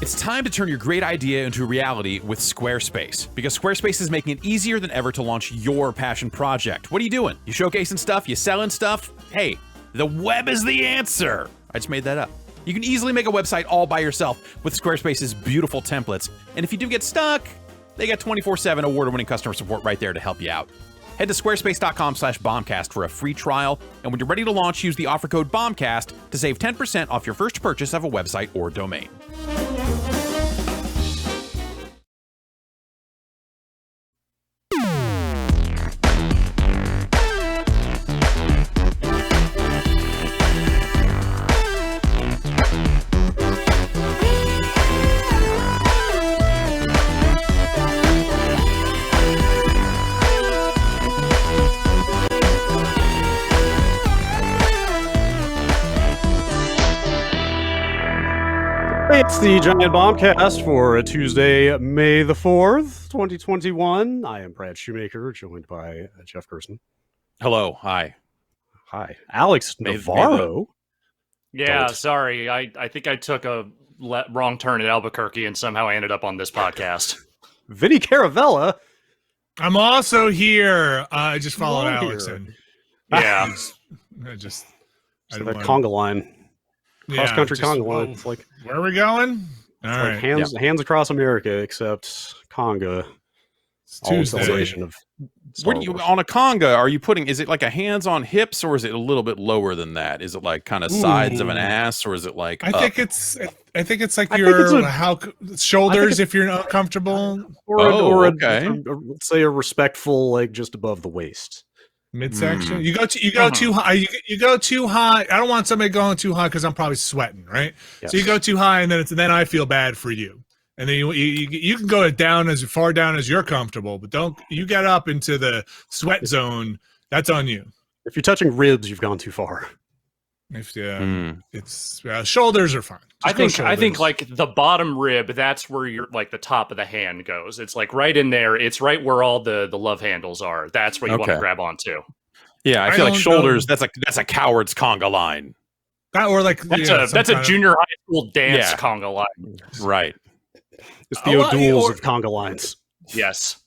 It's time to turn your great idea into reality with Squarespace, because Squarespace is making it easier than ever to launch your passion project. What are you doing? You showcasing stuff? You selling stuff? Hey, the web is the answer. I just made that up. You can easily make a website all by yourself with Squarespace's beautiful templates. And if you do get stuck, they got 24/7 award-winning customer support right there to help you out. Head to squarespace.com/bombcast for a free trial. And when you're ready to launch, use the offer code BOMBCAST to save 10% off your first purchase of a website or domain. It's the Giant Bombcast for Tuesday, May the 4th, 2021. I am Brad Shoemaker, joined by Jeff Gerson. Hello. Hi. Hi. Alex Navarro. Yeah, sorry. I think I took a wrong turn at Albuquerque and somehow I ended up on this podcast. Vinny Caravella. I'm also here. I just followed Alex in. Yeah. I just... So that conga line. Cross-country conga line. It's like, where are we going? All right. Like hands across America, except conga. It's Tuesday. Celebration of Where do you, on a conga, are you putting, is it like a hands on hips, or is it a little bit lower than that? Is it like kind of sides of an ass, or is it like I up? think it's like your shoulders if you're uncomfortable. Or okay. Let's say a respectful, like just above the waist. Midsection. You go too high. You go too high. I don't want somebody going too high because I'm probably sweating, right? Yes. So you go too high, and then I feel bad for you. And then you can go down as far down as you're comfortable, but don't you get up into the sweat zone. That's on you. If you're touching ribs, you've gone too far. If it's shoulders are fine. I think like the bottom rib, that's where you're like the top of the hand goes. It's like right in there. It's right where all the love handles are. That's what you want to grab onto. Yeah, I feel like shoulders. That's a coward's conga line. That's a junior high school dance conga line. Right. It's the O'Douls of conga lines. Yes.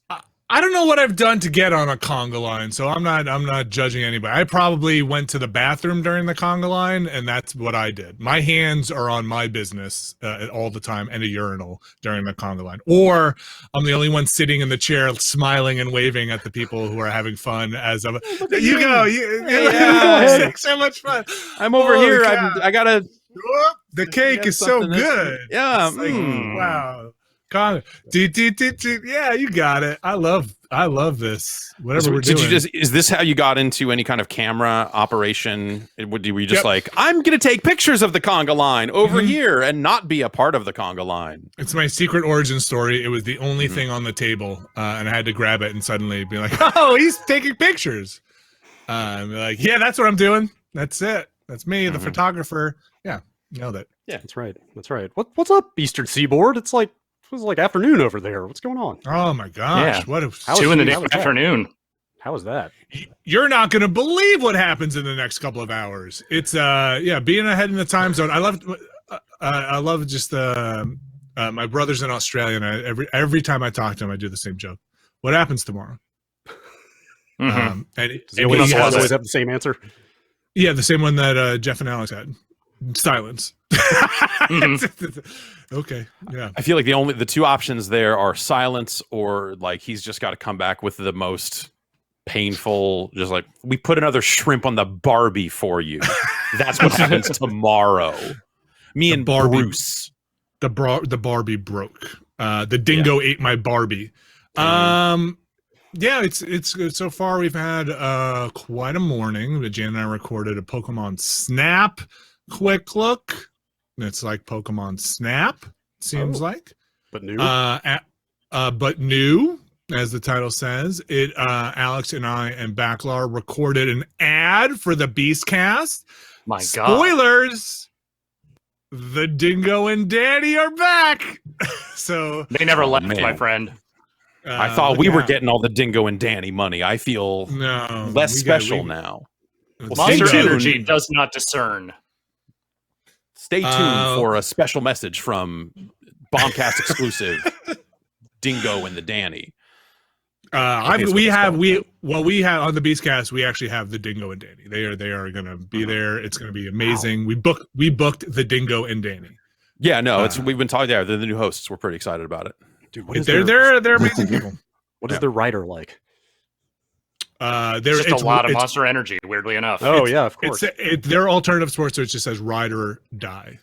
I don't know what I've done to get on a conga line, so I'm not judging anybody. I probably went to the bathroom during the conga line, and that's what I did. My hands are on my business all the time, and a urinal during the conga line. Or I'm the only one sitting in the chair, smiling and waving at the people who are having fun. As so much fun. I'm over here. I gotta. The cake is so good. Yeah. Wow. Yeah, you got it. I love this. Whatever we're doing. Is this how you got into any kind of camera operation? Were you just like, I'm going to take pictures of the conga line over here and not be a part of the conga line? It's my secret origin story. It was the only thing on the table, and I had to grab it and suddenly be like, oh, he's taking pictures. Like, yeah, that's what I'm doing. That's it. That's me, the photographer. Yeah, nailed it. Yeah, that's right. What's up, Eastern Seaboard? It was like afternoon over there. What's going on? Oh my gosh! Yeah. 2 in the afternoon. How is that? You're not going to believe what happens in the next couple of hours. It's being ahead in the time zone. I love just my brother's in Australia, and every time I talk to him, I do the same joke. What happens tomorrow? And he always have the same answer. Yeah, the same one that Jeff and Alex had. Silence. Okay. Yeah. I feel like the two options there are silence, or like he's just got to come back with the most painful, just like, we put another shrimp on the Barbie for you. That's what happens tomorrow. Me and Bruce. The Barbie broke. The dingo ate my Barbie. Yeah, it's so far we've had quite a morning. Jan and I recorded a Pokemon Snap quick look. It's like Pokemon Snap, seems like. But new. But new, as the title says. Alex and I and Backlar recorded an ad for the Beastcast. My God. Spoilers! The Dingo and Danny are back! So they never left, my friend. I thought we were getting all the Dingo and Danny money. I feel less special now. Monster Energy does not discern. Stay tuned for a special message from Bombcast exclusive Dingo and the Danny. We have on the Beastcast. We actually have the Dingo and Danny. They are going to be there. It's going to be amazing. Wow. We booked the Dingo and Danny. Yeah, no, we've been talking there. They're the new hosts. We're pretty excited about it. Dude, they're amazing people. What is their writer like? There's just a lot of Monster Energy. Weirdly enough. Oh yeah, of course. They're alternative sports, so it just says ride or die.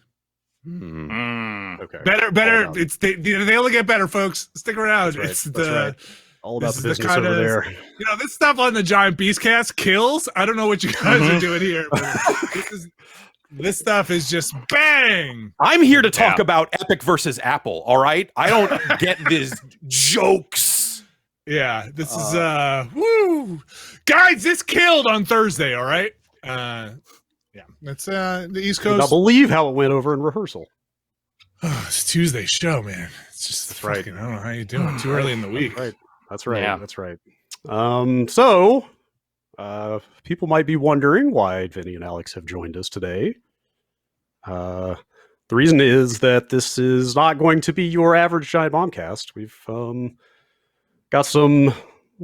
Okay. Better. They only get better, folks. Stick around. That's right. All about the business over there. This stuff on the Giant Beastcast kills. I don't know what you guys are doing here. But this stuff is just bang. I'm here to talk about Epic versus Apple. All right, I don't get these jokes. Yeah, this is woo, guys. This killed on Thursday. All right. Yeah, that's the East Coast. I believe how it went over in rehearsal. Oh, it's Tuesday show, man. It's just fucking, I don't know how you doing. Too early in the week. That's right. That's right. So people might be wondering why Vinny and Alex have joined us today. The reason is that this is not going to be your average Giant Bombcast. We've got some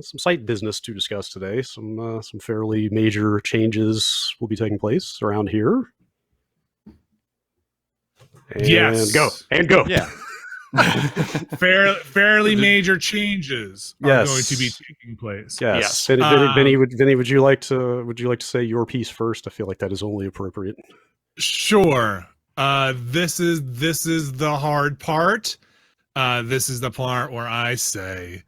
site business to discuss today. Some fairly major changes will be taking place around here. And go. Yeah. Fairly major changes are going to be taking place. Yes. Vinny, would you like to say your piece first? I feel like that is only appropriate. Sure. This is the hard part. This is the part where I say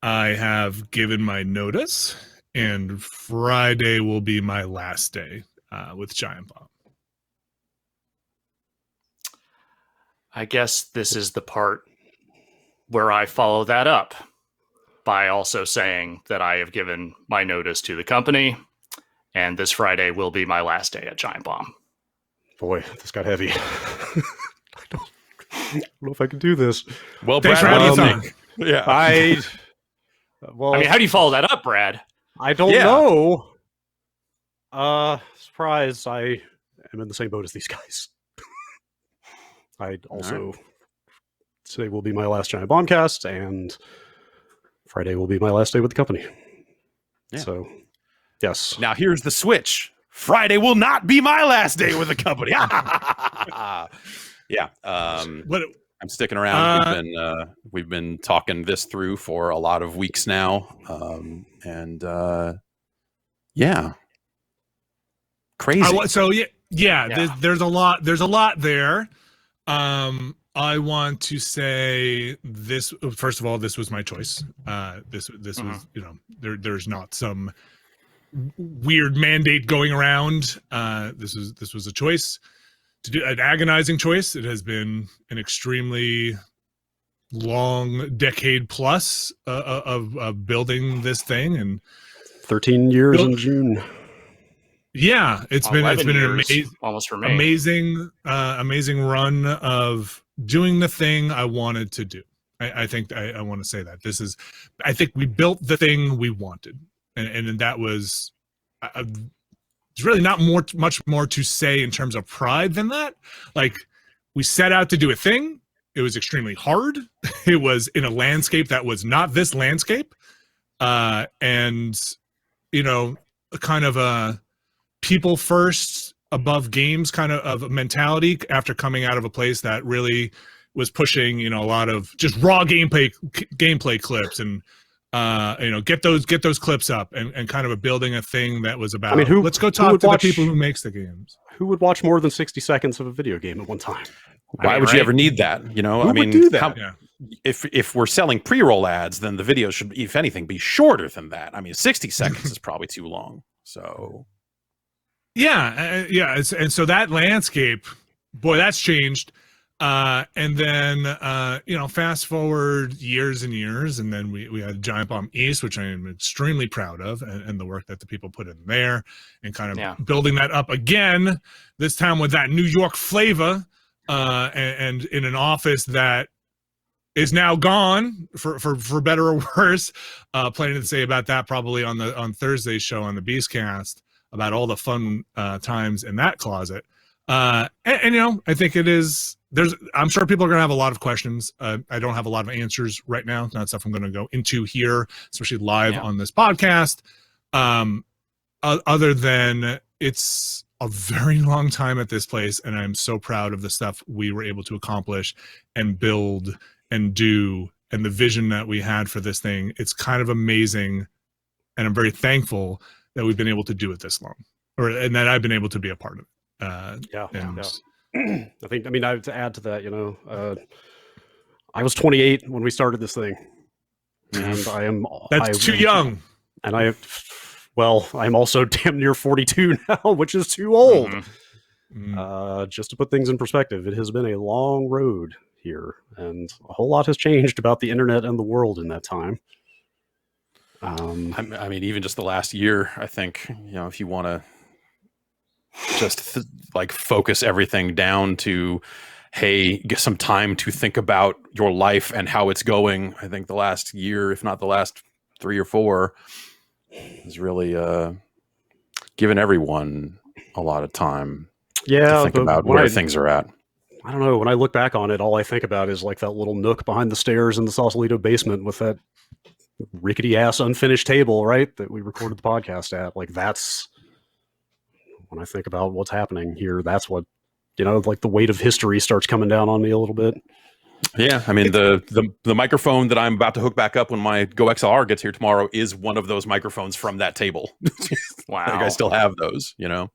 I have given my notice, and Friday will be my last day with Giant Bomb. I guess this is the part where I follow that up by also saying that I have given my notice to the company, and this Friday will be my last day at Giant Bomb. Boy, this got heavy. I don't know if I can do this. Well, Brad, what do you think? Yeah, I mean, how do you follow that up, Brad? I don't know. Surprise! I am in the same boat as these guys. I also today will be my last Giant Bombcast, and Friday will be my last day with the company. Yeah. So, yes. Now here's the switch. Friday will not be my last day with the company. Yeah. I'm sticking around. We've been talking this through for a lot of weeks now, yeah, crazy. There's a lot. There's a lot there. I want to say this. First of all, this was my choice. This was, there's not some weird mandate going around. This was a choice to do, an agonizing choice. It has been an extremely long decade plus of building this thing, and 13 years in June. Yeah, it's been an amazing run of doing the thing I wanted to do. I think I want to say that I think we built the thing we wanted, and that was there's really not much more to say in terms of pride than that. Like, we set out to do a thing. It was extremely hard. It was in a landscape that was not this landscape, and kind of a people first above games kind of mentality after coming out of a place that really was pushing a lot of just raw gameplay clips and get those clips up and kind of building a thing that was about, let's go talk to the people who makes the games. Who would watch more than 60 seconds of a video game at one time? Why would you ever need that? Who would do that? If we're selling pre-roll ads, then the video should, if anything, be shorter than that. I mean, 60 seconds is probably too long. So and so that landscape, boy, that's changed. And then fast forward years and years, and then we had Giant Bomb East, which I am extremely proud of, and the work that the people put in there, and kind of building that up again, this time with that New York flavor, and in an office that is now gone for better or worse. Plenty to say about that probably on Thursday's show on the Beastcast about all the fun times in that closet. And you know, I think it is. I'm sure people are going to have a lot of questions. I don't have a lot of answers right now. It's not stuff I'm going to go into here, especially live on this podcast. Other than it's a very long time at this place, and I'm so proud of the stuff we were able to accomplish and build and do, and the vision that we had for this thing. It's kind of amazing, and I'm very thankful that we've been able to do it this long, and that I've been able to be a part of it. Yeah. I mean, I to add to that, you know, I was 28 when we started this thing, and That's too young. And I'm also damn near 42 now, which is too old. Just to put things in perspective, it has been a long road here, and a whole lot has changed about the internet and the world in that time. I mean, even just the last year, I think, you know, if you want to just like focus everything down to, hey, get some time to think about your life and how it's going. I think the last year, if not the last 3 or 4, is really given everyone a lot of time to think about where things are at. I don't know. When I look back on it, all I think about is like that little nook behind the stairs in the Sausalito basement with that rickety ass unfinished table, right? That we recorded the podcast at. Like, that's when I think about what's happening here. That's what, you know, like the weight of history starts coming down on me a little bit. Yeah, I mean the microphone that I'm about to hook back up when my Go XLR gets here tomorrow is one of those microphones from that table. Wow, like I still have those, you know.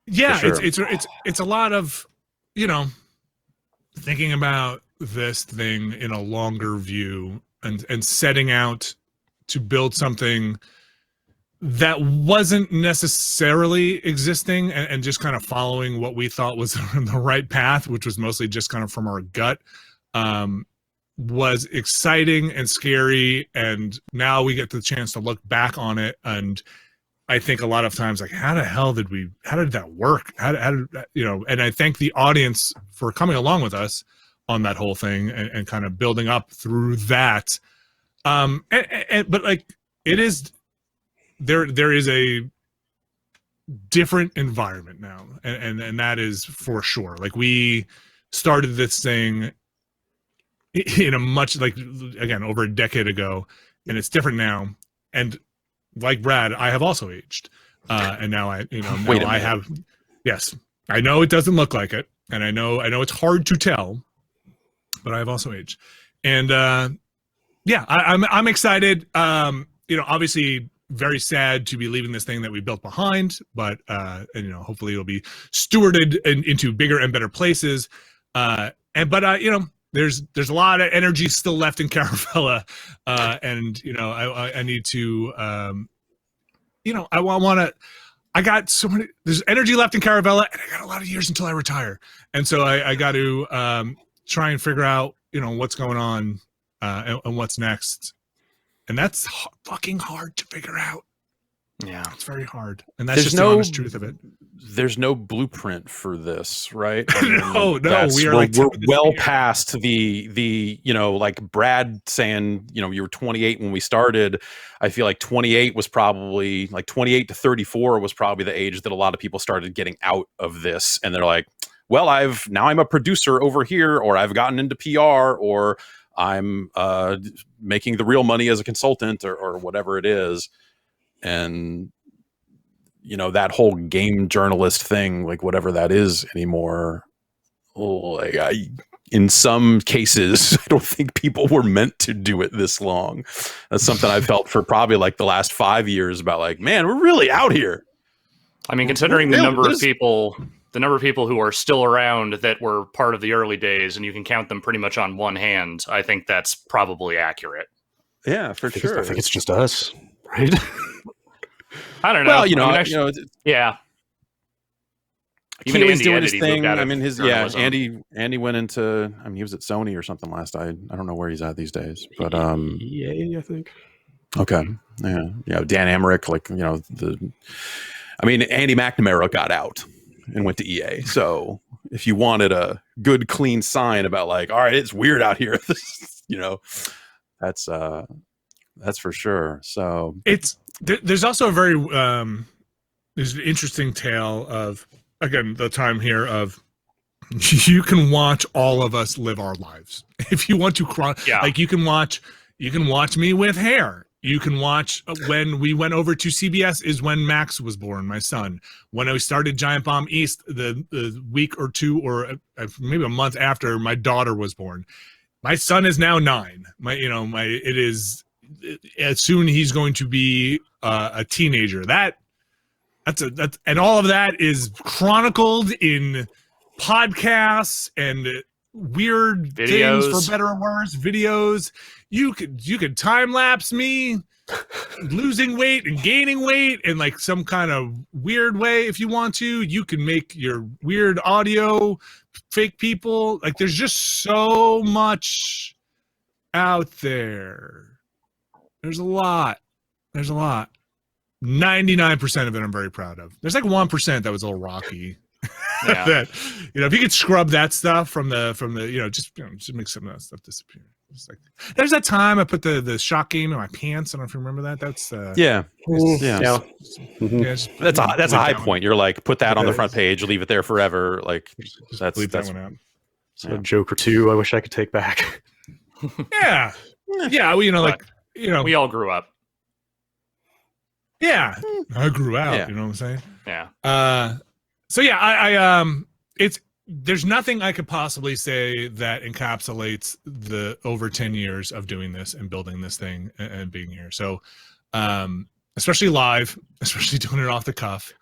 Yeah, sure. it's a lot of, you know, thinking about this thing in a longer view and setting out to build something that wasn't necessarily existing and just kind of following what we thought was the right path, which was mostly just kind of from our gut, was exciting and scary. And now we get the chance to look back on it. And I think a lot of times, like, how did that work? How did you know, and I thank the audience for coming along with us on that whole thing and kind of building up through that. But like, it is, there is a different environment now, and that is for sure. Like, we started this thing in a much, like, again, over a decade ago, and it's different now. And like Brad, I have also aged, and now I have. Yes, I know it doesn't look like it, and I know it's hard to tell, but I have also aged, and yeah, I'm excited. You know, obviously, very sad to be leaving this thing that we built behind, but and, you know, hopefully it'll be stewarded into bigger and better places. But you know, there's a lot of energy still left in Caravella, and you know, I need to, you know, I got so many. There's energy left in Caravella, and I got a lot of years until I retire, and so I got to try and figure out, you know, what's going on and what's next. And that's fucking hard to figure out. Yeah, it's very hard, and that's just the honest truth of it. There's no blueprint for this, right? I mean, no, we're well past the you know, like Brad saying, you know, you were 28 when we started. I feel like 28 was probably like 28 to 34 was probably the age that a lot of people started getting out of this, and they're like, well, I'm a producer over here, or I've gotten into PR, or I'm making the real money as a consultant, or whatever it is. And, you know, that whole game journalist thing, like whatever that is anymore, in some cases, I don't think people were meant to do it this long. That's something I felt for probably like the last 5 years about, like, man, we're really out here. I mean, considering the number of people who are still around that were part of the early days, and you can count them pretty much on one hand, I think that's probably accurate. Yeah, for sure. I think it's just us, right? I don't know. Well, you know, yeah. Keely's doing his thing. I mean, Andy went into, I mean, he was at Sony or something last. I don't know where he's at these days, but EA, I think. Okay, yeah. Dan Emmerich, like, you know, I mean, Andy McNamara got out and went to EA. So if you wanted a good, clean sign about, like, all right, it's weird out here, you know, that's for sure. So there's also a very there's an interesting tale of again, the time here of you can watch all of us live our lives. If you want to like you can watch me with hair. You can watch when we went over to CBS is when Max was born, my son. When I started Giant Bomb East, the week or two or maybe a month after my daughter was born. My son is now 9. As soon he's going to be a teenager. And all of that is chronicled in podcasts and weird videos. Things for better or worse, videos. You could time lapse me losing weight and gaining weight in like some kind of weird way if you want to. You can make your weird audio, fake people. Like there's just so much out there. There's a lot. 99% of it I'm very proud of. There's like 1% that was a little rocky. Yeah. That, if you could scrub that stuff from the just make some of that stuff disappear. It's like, there's that time I put the shot game in my pants. I don't know if you remember that. That's yeah. That's a high point. You're like, put that on the front page, leave it there forever. Like that's that one out. A joke or two I wish I could take back. Yeah. Well, we all grew up. Yeah. I grew out, Yeah. You know what I'm saying? Yeah. So yeah, there's nothing I could possibly say that encapsulates the over 10 years of doing this and building this thing and being here. So, especially live, especially doing it off the cuff.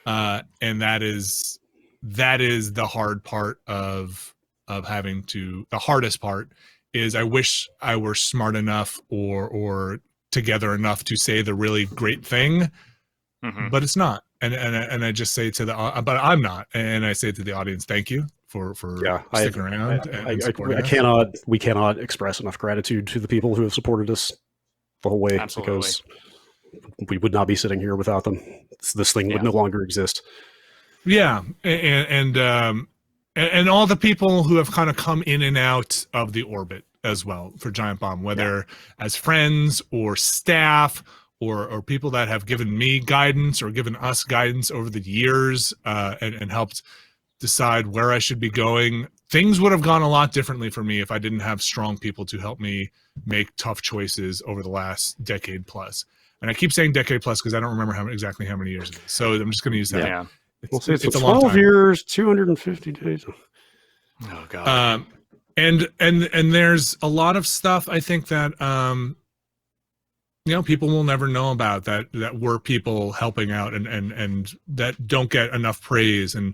And that is the hard part of having to, the hardest part is I wish I were smart enough or together enough to say the really great thing, but it's not. And I just say to but I'm not. And I say to the audience, thank you for sticking around and supporting us. We cannot express enough gratitude to the people who have supported us the whole way. Absolutely. Because we would not be sitting here without them. This thing would no longer exist. Yeah. And all the people who have kind of come in and out of the orbit as well for Giant Bomb, whether as friends or staff or people that have given me guidance or given us guidance over the years and helped decide where I should be going. Things would have gone a lot differently for me if I didn't have strong people to help me make tough choices over the last decade plus. And I keep saying decade plus because I don't remember exactly how many years it is. So I'm just going to use that. Yeah. It's a 12 long time. years, 250 days. Oh God. And there's a lot of stuff I think that people will never know about that were people helping out and that don't get enough praise and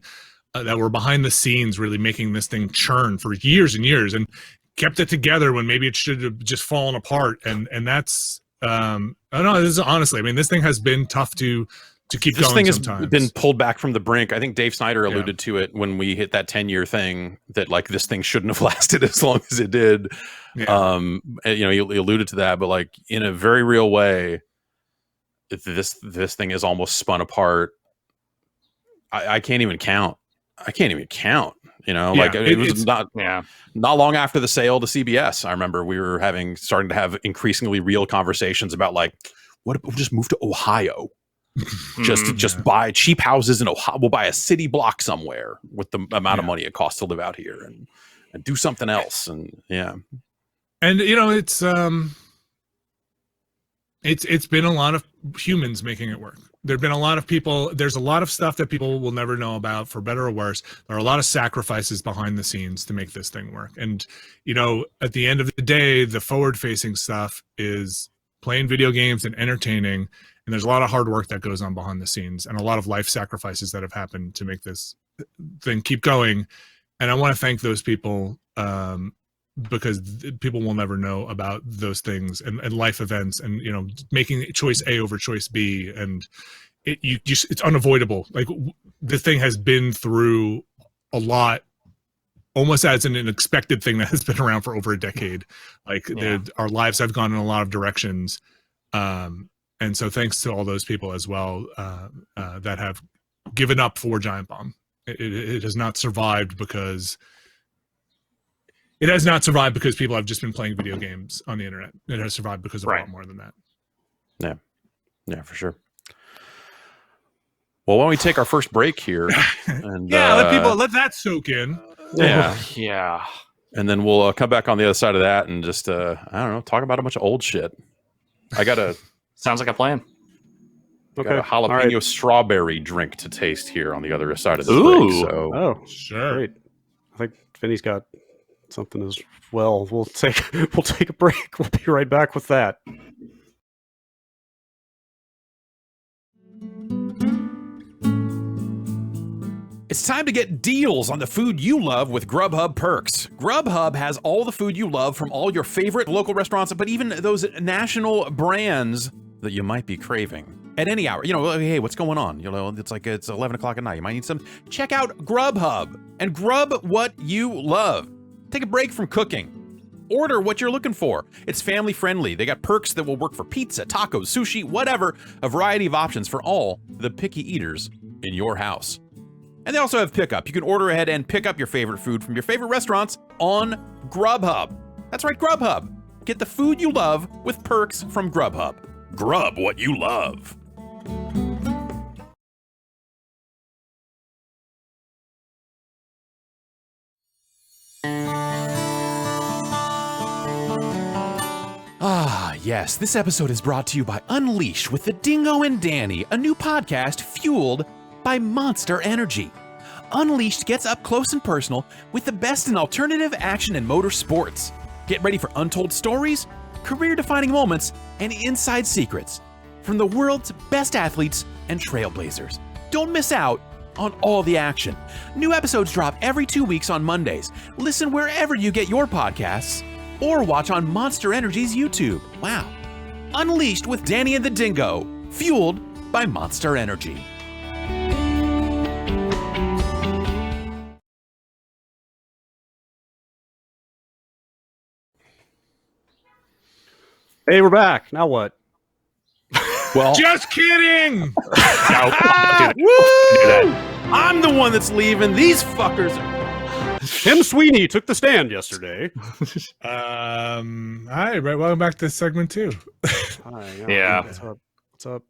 that were behind the scenes really making this thing churn for years and years and kept it together when maybe it should have just fallen apart. And that's I don't know, this is honestly, I mean, this thing has been tough to keep this going. Thing has sometimes. been pulled back from the brink. I think Dave Snyder alluded to it when we hit that 10-year thing that like this thing shouldn't have lasted as long as it did. Yeah. He alluded to that, but like in a very real way, this thing is almost spun apart. I can't even count. Like it was not long after the sale to CBS. I remember we were starting to have increasingly real conversations about like, what if we'll just move to Ohio? Just buy cheap houses in Ohio. We'll buy a city block somewhere with the amount of money it costs to live out here and do something else. And and it's been a lot of humans making it work. There've been a lot of people. There's a lot of stuff that people will never know about, for better or worse. There are a lot of sacrifices behind the scenes to make this thing work. And at the end of the day, the forward-facing stuff is playing video games and entertaining. And there's a lot of hard work that goes on behind the scenes and a lot of life sacrifices that have happened to make this thing keep going. And I want to thank those people because people will never know about those things and life events and, making choice A over choice B. And it's unavoidable. Like this thing has been through a lot, almost as an expected thing that has been around for over a decade. Like our lives have gone in a lot of directions. And so thanks to all those people as well that have given up for Giant Bomb. It has not survived because people have just been playing video games on the internet. It has survived because of a lot more than that. Yeah, for sure. Well, why don't we take our first break here? And, Yeah, let that soak in. Yeah. Yeah. And then we'll come back on the other side of that and just, I don't know, talk about a bunch of old shit. I got a Sounds like a plan. jalapeno strawberry drink to taste here on the other side of this Ooh. break. So, Oh, Sure. great. I think Vinny's got something as well. We'll take a break. We'll be right back with that. it's time to get deals on the food you love with Grubhub Perks. Grubhub has all the food you love from all your favorite local restaurants, but even those national brands that you might be craving. At any hour, hey, what's going on? It's 11 o'clock at night. You might need some. Check out Grubhub and grub what you love. Take a break from cooking. Order what you're looking for. It's family friendly. They got perks that will work for pizza, tacos, sushi, whatever. A variety of options for all the picky eaters in your house. And they also have pickup. You can order ahead and pick up your favorite food from your favorite restaurants on Grubhub. That's right, Grubhub. Get the food you love with perks from Grubhub. Grub what you love. Ah, yes, this episode is brought to you by Unleash with the Dingo and Danny, a new podcast fueled by Monster Energy. Unleashed gets up close and personal with the best in alternative action and motorsports. Get ready for untold stories, career-defining moments, and inside secrets from the world's best athletes and trailblazers. Don't miss out on all the action. New episodes drop every 2 weeks on Mondays. Listen wherever you get your podcasts or watch on Monster Energy's YouTube. Wow. Unleashed with Danny and the Dingo, fueled by Monster Energy. Hey, we're back. Now what? Well, Just kidding. No, do that. I'm the one that's leaving. These fuckers. Tim Sweeney took the stand yesterday. Hi, welcome back to segment 2. Hi, Yeah. What's up?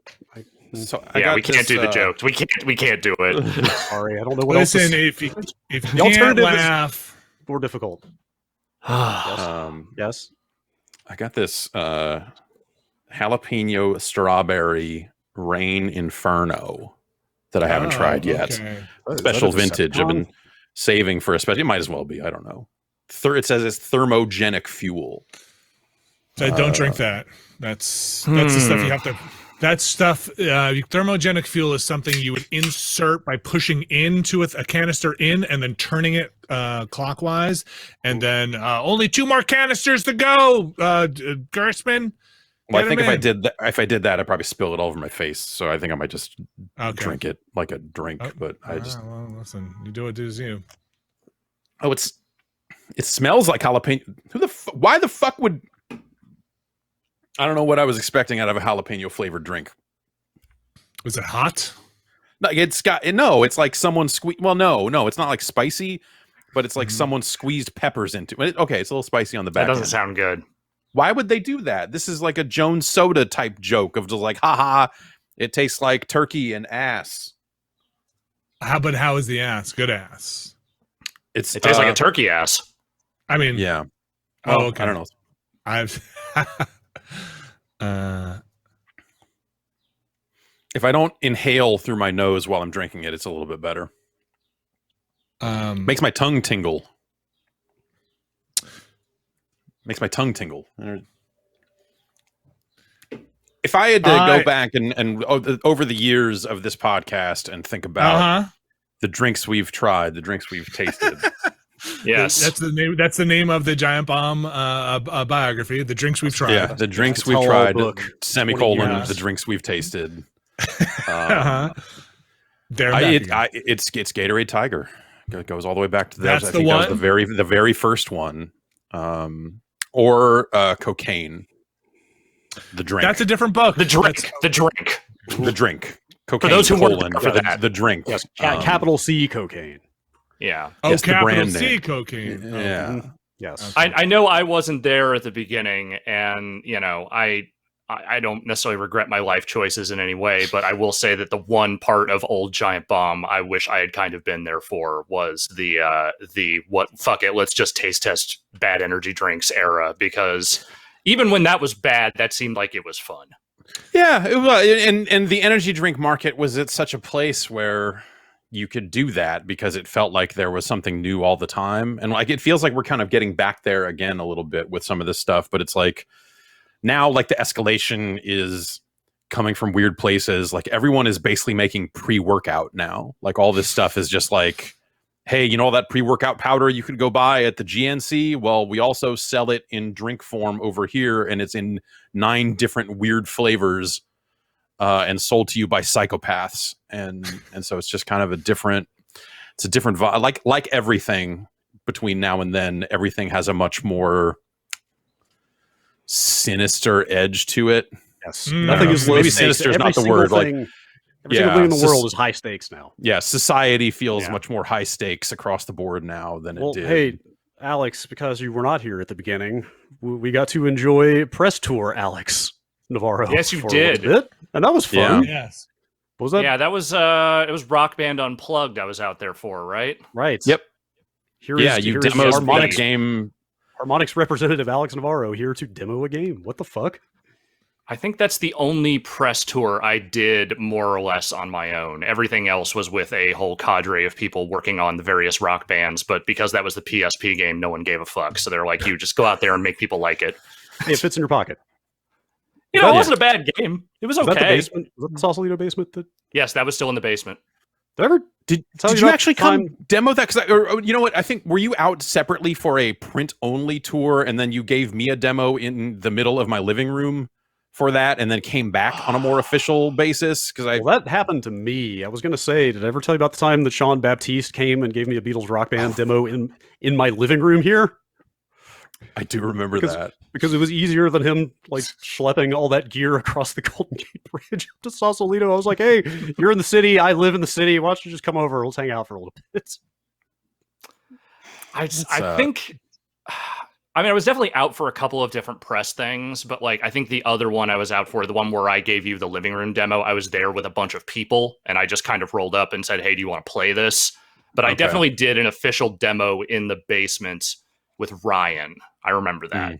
So Yeah, we can't do the jokes. We can't do it. Sorry, I don't know what else. Listen, Is, if you the can't alternative is laugh, more difficult. Yes. I got this jalapeno strawberry rain inferno that I haven't tried yet. okay. Special vintage. I've been saving for a special. It might as well be. I don't know. It says it's thermogenic fuel. So don't drink that. That's the stuff you have to. That stuff, thermogenic fuel is something you would insert by pushing into a canister in and then turning it clockwise, and then only 2 more canisters to go. Gersman. Well, I think if I did that, I'd probably spill it all over my face. So I think I might just drink it like a drink. But I just well, listen. You do what does you. oh, it smells like jalapeno. Why the fuck would? I don't know what I was expecting out of a jalapeno flavored drink. Was it hot? No, it's like someone squeezed. Well, no, it's not like spicy, but it's like someone squeezed peppers into it. Okay, it's a little spicy on the back. That doesn't end. sound good. Why would they do that? This is like a Jones Soda type joke of just like, haha, it tastes like turkey and ass. But how is the ass? Good ass. It tastes like a turkey ass. I mean, Yeah. Oh, Well, okay. I don't know. I've. If I don't inhale through my nose while I'm drinking it, it's a little bit better. Makes my tongue tingle. If I had to go back and over the years of this podcast and think about the drinks we've tried, the drinks we've tasted. Yes, that's the name. That's the name of the Giant Bomb biography. The drinks we've tried. Yeah, the drinks we've tried. Semicolon. The drinks we've tasted. It's Gatorade Tiger. It goes all the way back to that. That's the one. That was the very first one. Or cocaine. The drink. That's a different book. The drink. Cocaine. For those who weren't colon, for that. The drink. Yes. Capital C cocaine. Yeah. Oh, Yes, the capital brand C name. cocaine. Yeah. Yes. I know I wasn't there at the beginning, and I I don't necessarily regret my life choices in any way, but I will say that the one part of Old Giant Bomb I wish I had kind of been there for was the what, fuck it, let's just taste test bad energy drinks era, because even when that was bad, that seemed like it was fun. Yeah, it was, and the energy drink market was at such a place where you could do that because it felt like there was something new all the time, and like it feels like we're kind of getting back there again a little bit with some of this stuff, but it's like now like the escalation is coming from weird places. Like everyone is basically making pre-workout now. Like all this stuff is just like, hey, you know all that pre-workout powder you could go buy at the GNC? Well, we also sell it in drink form over here, and it's in 9 different weird flavors and sold to you by psychopaths. And so it's just kind of a different vibe. Like everything between now and then, everything has a much more sinister edge to it. Yes, Nothing is maybe sinister is not the word. Like, every single thing in the world is high stakes now. Yeah, society feels much more high stakes across the board now than it did. Hey, Alex, because you were not here at the beginning, we got to enjoy press tour Alex Navarro. Yes, you for a did. little bit, and that was fun. Yeah. Yes. What was that? Yeah, that was it was Rock Band Unplugged I was out there for, right? Right. Yep. You demoed that Harmonix game. Harmonix representative Alex Navarro here to demo a game. What the fuck? I think that's the only press tour I did more or less on my own. Everything else was with a whole cadre of people working on the various rock bands, but because that was the PSP game, no one gave a fuck. So they're like, you just go out there and make people like it. Hey, it fits in your pocket. You know, it wasn't a bad game. It was okay. That the basement? Was that the Sausalito basement? Yes, that was still in the basement. Did you actually come demo that? Or you know what? I think, were you out separately for a print only tour, and then you gave me a demo in the middle of my living room for that, and then came back on a more official basis? Because that happened to me. I was going to say, did I ever tell you about the time that Sean Baptiste came and gave me a Beatles Rock Band demo in my living room here? I do remember that. Because it was easier than him like schlepping all that gear across the Golden Gate Bridge up to Sausalito. I was like, hey, you're in the city, I live in the city. Why don't you just come over? Let's hang out for a little bit. I think, I mean, I was definitely out for a couple of different press things, but like, I think the other one I was out for, the one where I gave you the living room demo, I was there with a bunch of people, and I just kind of rolled up and said, hey, do you want to play this? But I definitely did an official demo in the basement with Ryan. I remember that.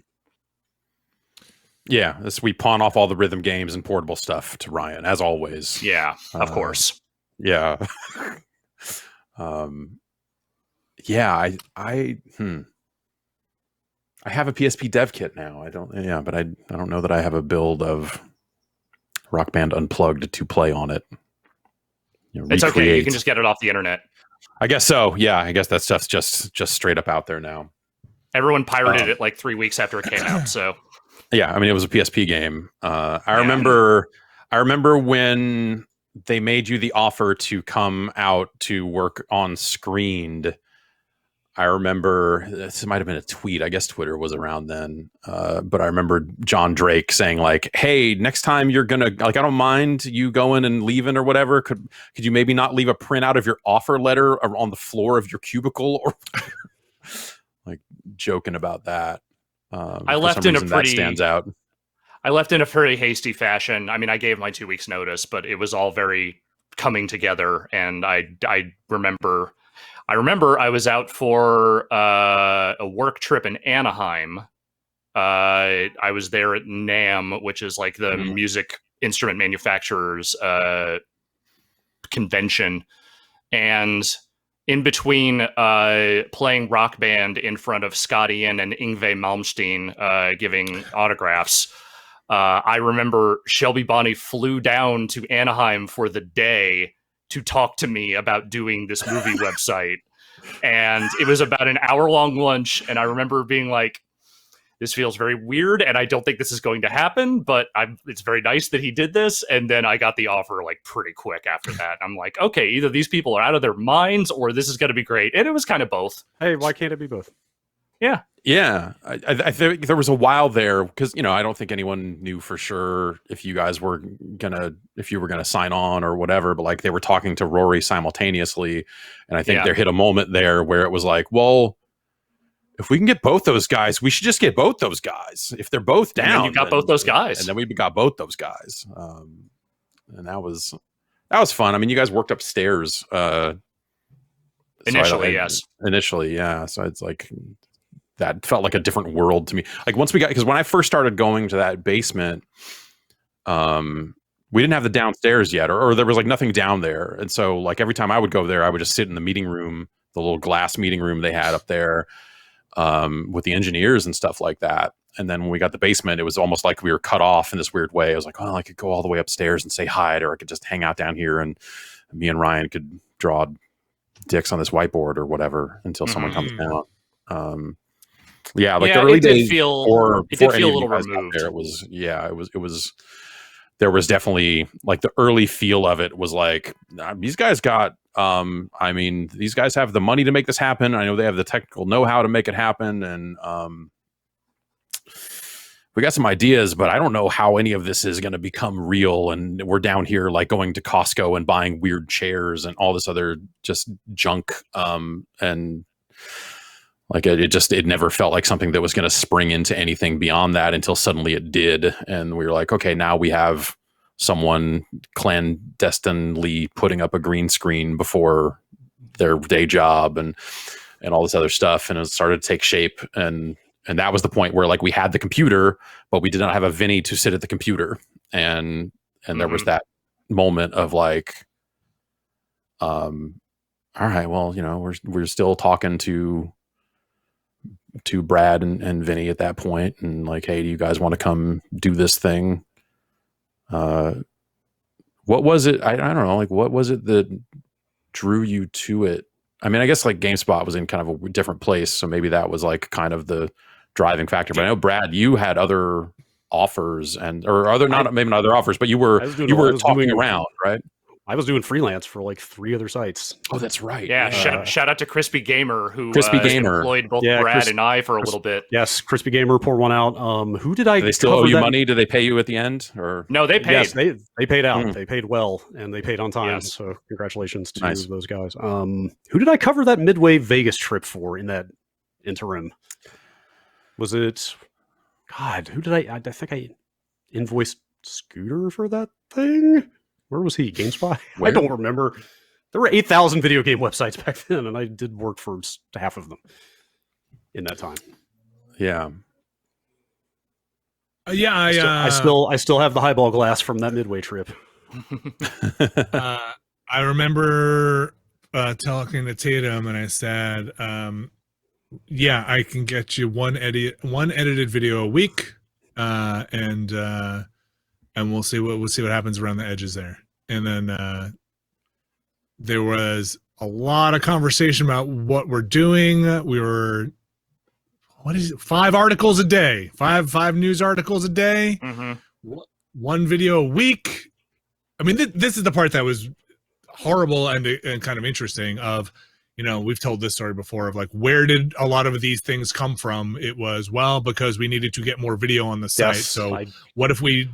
Yeah, we pawn off all the rhythm games and portable stuff to Ryan, as always. Yeah, of course. Yeah. Yeah, I have a PSP dev kit now. But I don't know that I have a build of Rock Band Unplugged to play on it. It's okay. You can just get it off the internet. I guess so. Yeah, I guess that stuff's just straight up out there now. Everyone pirated it like 3 weeks after it came out. So yeah, I mean, it was a PSP game. I remember when they made you the offer to come out to work on Screened. I remember, this might have been a tweet. I guess Twitter was around then. But I remember John Drake saying like, hey, next time you're going to, like, I don't mind you going and leaving or whatever. Could you maybe not leave a printout of your offer letter on the floor of your cubicle, or like joking about that? I left in that stands out. I left in a pretty hasty fashion. I mean, I gave my 2 weeks notice, but it was all very coming together. And I remember I was out for a work trip in Anaheim. I was there at NAMM, which is like the music instrument manufacturers convention. And in between playing Rock Band in front of Scott Ian and Yngwie Malmsteen giving autographs, I remember Shelby Bonney flew down to Anaheim for the day to talk to me about doing this movie website. And it was about an hour-long lunch, and I remember being like, this feels very weird, and I don't think this is going to happen, but it's very nice that he did this. And then I got the offer like pretty quick after that. I'm like, okay, either these people are out of their minds or this is going to be great. And it was kind of both. Hey, why can't it be both? Yeah. Yeah. I think there was a while there because, I don't think anyone knew for sure if you guys were if you were going to sign on or whatever, but like they were talking to Rory simultaneously. And I think there hit a moment there where it was like, well, if we can get both those guys, we should just get both those guys. If they're both down, And then you got both those guys. and then we got both those guys. And that was fun. I mean, you guys worked upstairs. Initially, yes. Initially, yeah. So it's like that felt like a different world to me. Like once we got, because when I first started going to that basement, we didn't have the downstairs yet, or there was like nothing down there. And so like every time I would go there, I would just sit in the meeting room, the little glass meeting room they had up there, with the engineers and stuff like that. And then when we got the basement, it was almost like we were cut off in this weird way. I was like, oh, I could go all the way upstairs and say hi, or I could just hang out down here, and me and Ryan could draw dicks on this whiteboard or whatever until someone comes down. Yeah, like the early days, it did feel a little removed. There, it was. There was definitely like the early feel of it was like, these guys got. I mean, these guys have the money to make this happen. I know they have the technical know-how to make it happen, and we got some ideas, but I don't know how any of this is going to become real. And we're down here like going to Costco and buying weird chairs and all this other just junk. And like it never felt like something that was going to spring into anything beyond that until suddenly it did. And we were like, okay, now we have someone clandestinely putting up a green screen before their day job and all this other stuff. And it started to take shape. And that was the point where like we had the computer, but we did not have a Vinny to sit at the computer. And there was that moment of like, all right, well, you know, we're still talking to Brad and Vinny at that point, and like, hey, do you guys want to come do this thing? What was it? I don't know. Like, what was it that drew you to it? I mean, I guess like GameSpot was in kind of a different place, so maybe that was like kind of the driving factor. But I know, Brad, you had other offers maybe not other offers, but you were talking around, right? I was doing freelance for like 3 other sites. Oh, that's right. Yeah, shout out to Crispy Gamer, who employed both Brad and I for a little bit. Yes, Crispy Gamer, pour one out. Who did I? Do they still owe you money? Do they pay you at the end? Or no, they paid. Yes, they paid out. They paid well, and they paid on time. Yes. So congratulations to those guys. Who did I cover that Midway Vegas trip for in that interim? Was it? God, who did I think I invoiced Scooter for that thing. Where was he? GameSpot? I don't remember. There were 8,000 video game websites back then, and I did work for half of them in that time. Yeah. I still have the highball glass from that Midway trip. I remember talking to Tatum, and I said, "Yeah, I can get you one edited video a week, and we'll see what happens around the edges there." And then there was a lot of conversation about what we're doing. We were 5 articles a day, five news articles a day, 1 video a week. I mean, this is the part that was horrible and kind of interesting. Of, you know, we've told this story before of like, where did a lot of these things come from? It was, well, because we needed to get more video on the site. What if we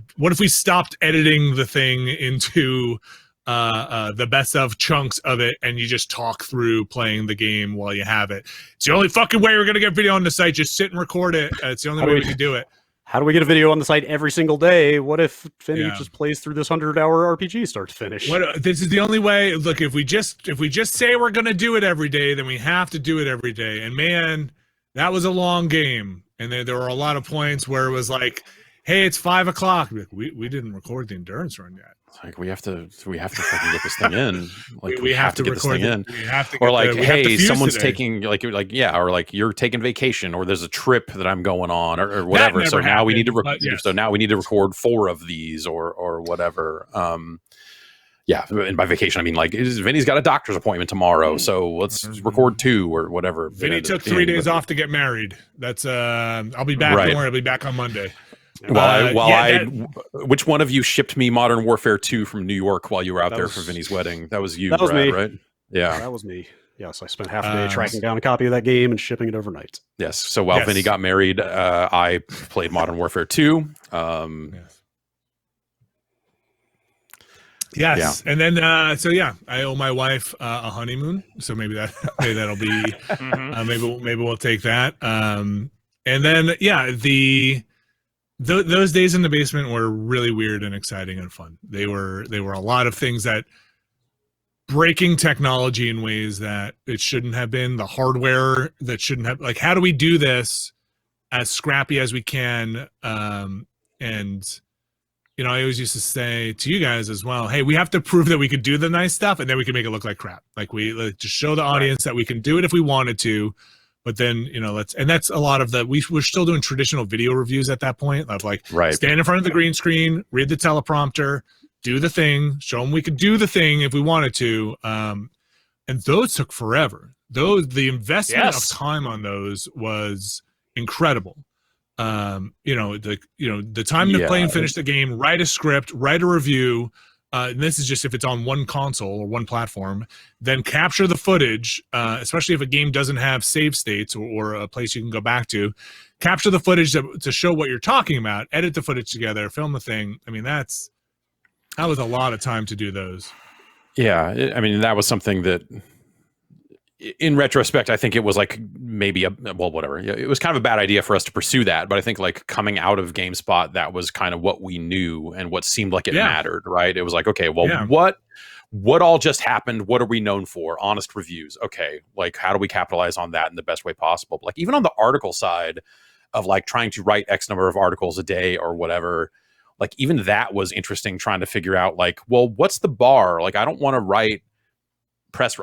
stopped editing the thing into the best of chunks of it, and you just talk through playing the game while you have it? It's the only fucking way we're gonna get video on the site. Just sit and record it. It's the only way we can do it. How do we get a video on the site every single day? What if Finny just plays through this 100-hour RPG start to finish? This is the only way. Look, if we just say we're going to do it every day, then we have to do it every day. And man, that was a long game. And there were a lot of points where it was like, hey, it's 5 o'clock. We didn't record the endurance run yet. Like we have to fucking get this thing in. Like we have to get record this thing in. We have to or like, hey, someone's today. taking or like you're taking vacation, or there's a trip that I'm going on, or whatever. So now we need to so now we need to record 4 of these, or whatever. Yeah, and by vacation I mean like Vinny's got a doctor's appointment tomorrow, so let's record 2 or whatever. Vinny took 3 days off to get married. That's I'll be back. Don't worry, I'll be back on Monday. Which one of you shipped me Modern Warfare 2 from New York while you were out there for Vinny's wedding? That was you, that was Brad, me. Right? Yeah, that was me. Yes, I spent half a day tracking down a copy of that game and shipping it overnight. Yes. So while Vinny got married, I played Modern Warfare 2. Yes, and then so yeah, I owe my wife a honeymoon, so maybe that'll be maybe we'll take that. And then yeah, those days in the basement were really weird and exciting and fun. They were a lot of things that breaking technology in ways that it shouldn't have been, the hardware that shouldn't have, like, how do we do this as scrappy as we can? And I always used to say to you guys as well, hey, we have to prove that we could do the nice stuff, and then we can make it look like crap. Like, we to show the audience that we can do it if we wanted to, but then and that's a lot of we're still doing traditional video reviews at that point of like stand in front of the green screen, read the teleprompter, do the thing, show them we could do the thing if we wanted to. And those took forever. The investment of time on those was incredible. The time to play and finish the game, write a script, write a review. And this is just if it's on one console or one platform, then capture the footage, especially if a game doesn't have save states or a place you can go back to. Capture the footage to show what you're talking about, edit the footage together, film the thing. I mean, that was a lot of time to do those. Yeah, I mean, that was something that, in retrospect, I think it was like maybe whatever. It was kind of a bad idea for us to pursue that, but I think like coming out of GameSpot, that was kind of what we knew and what seemed like it mattered, right? It was like, okay, well, what all just happened? What are we known for? Honest reviews. Okay, like how do we capitalize on that in the best way possible? Like even on the article side of like trying to write X number of articles a day or whatever, like even that was interesting, trying to figure out like, well, what's the bar? Like I don't want to rewrite press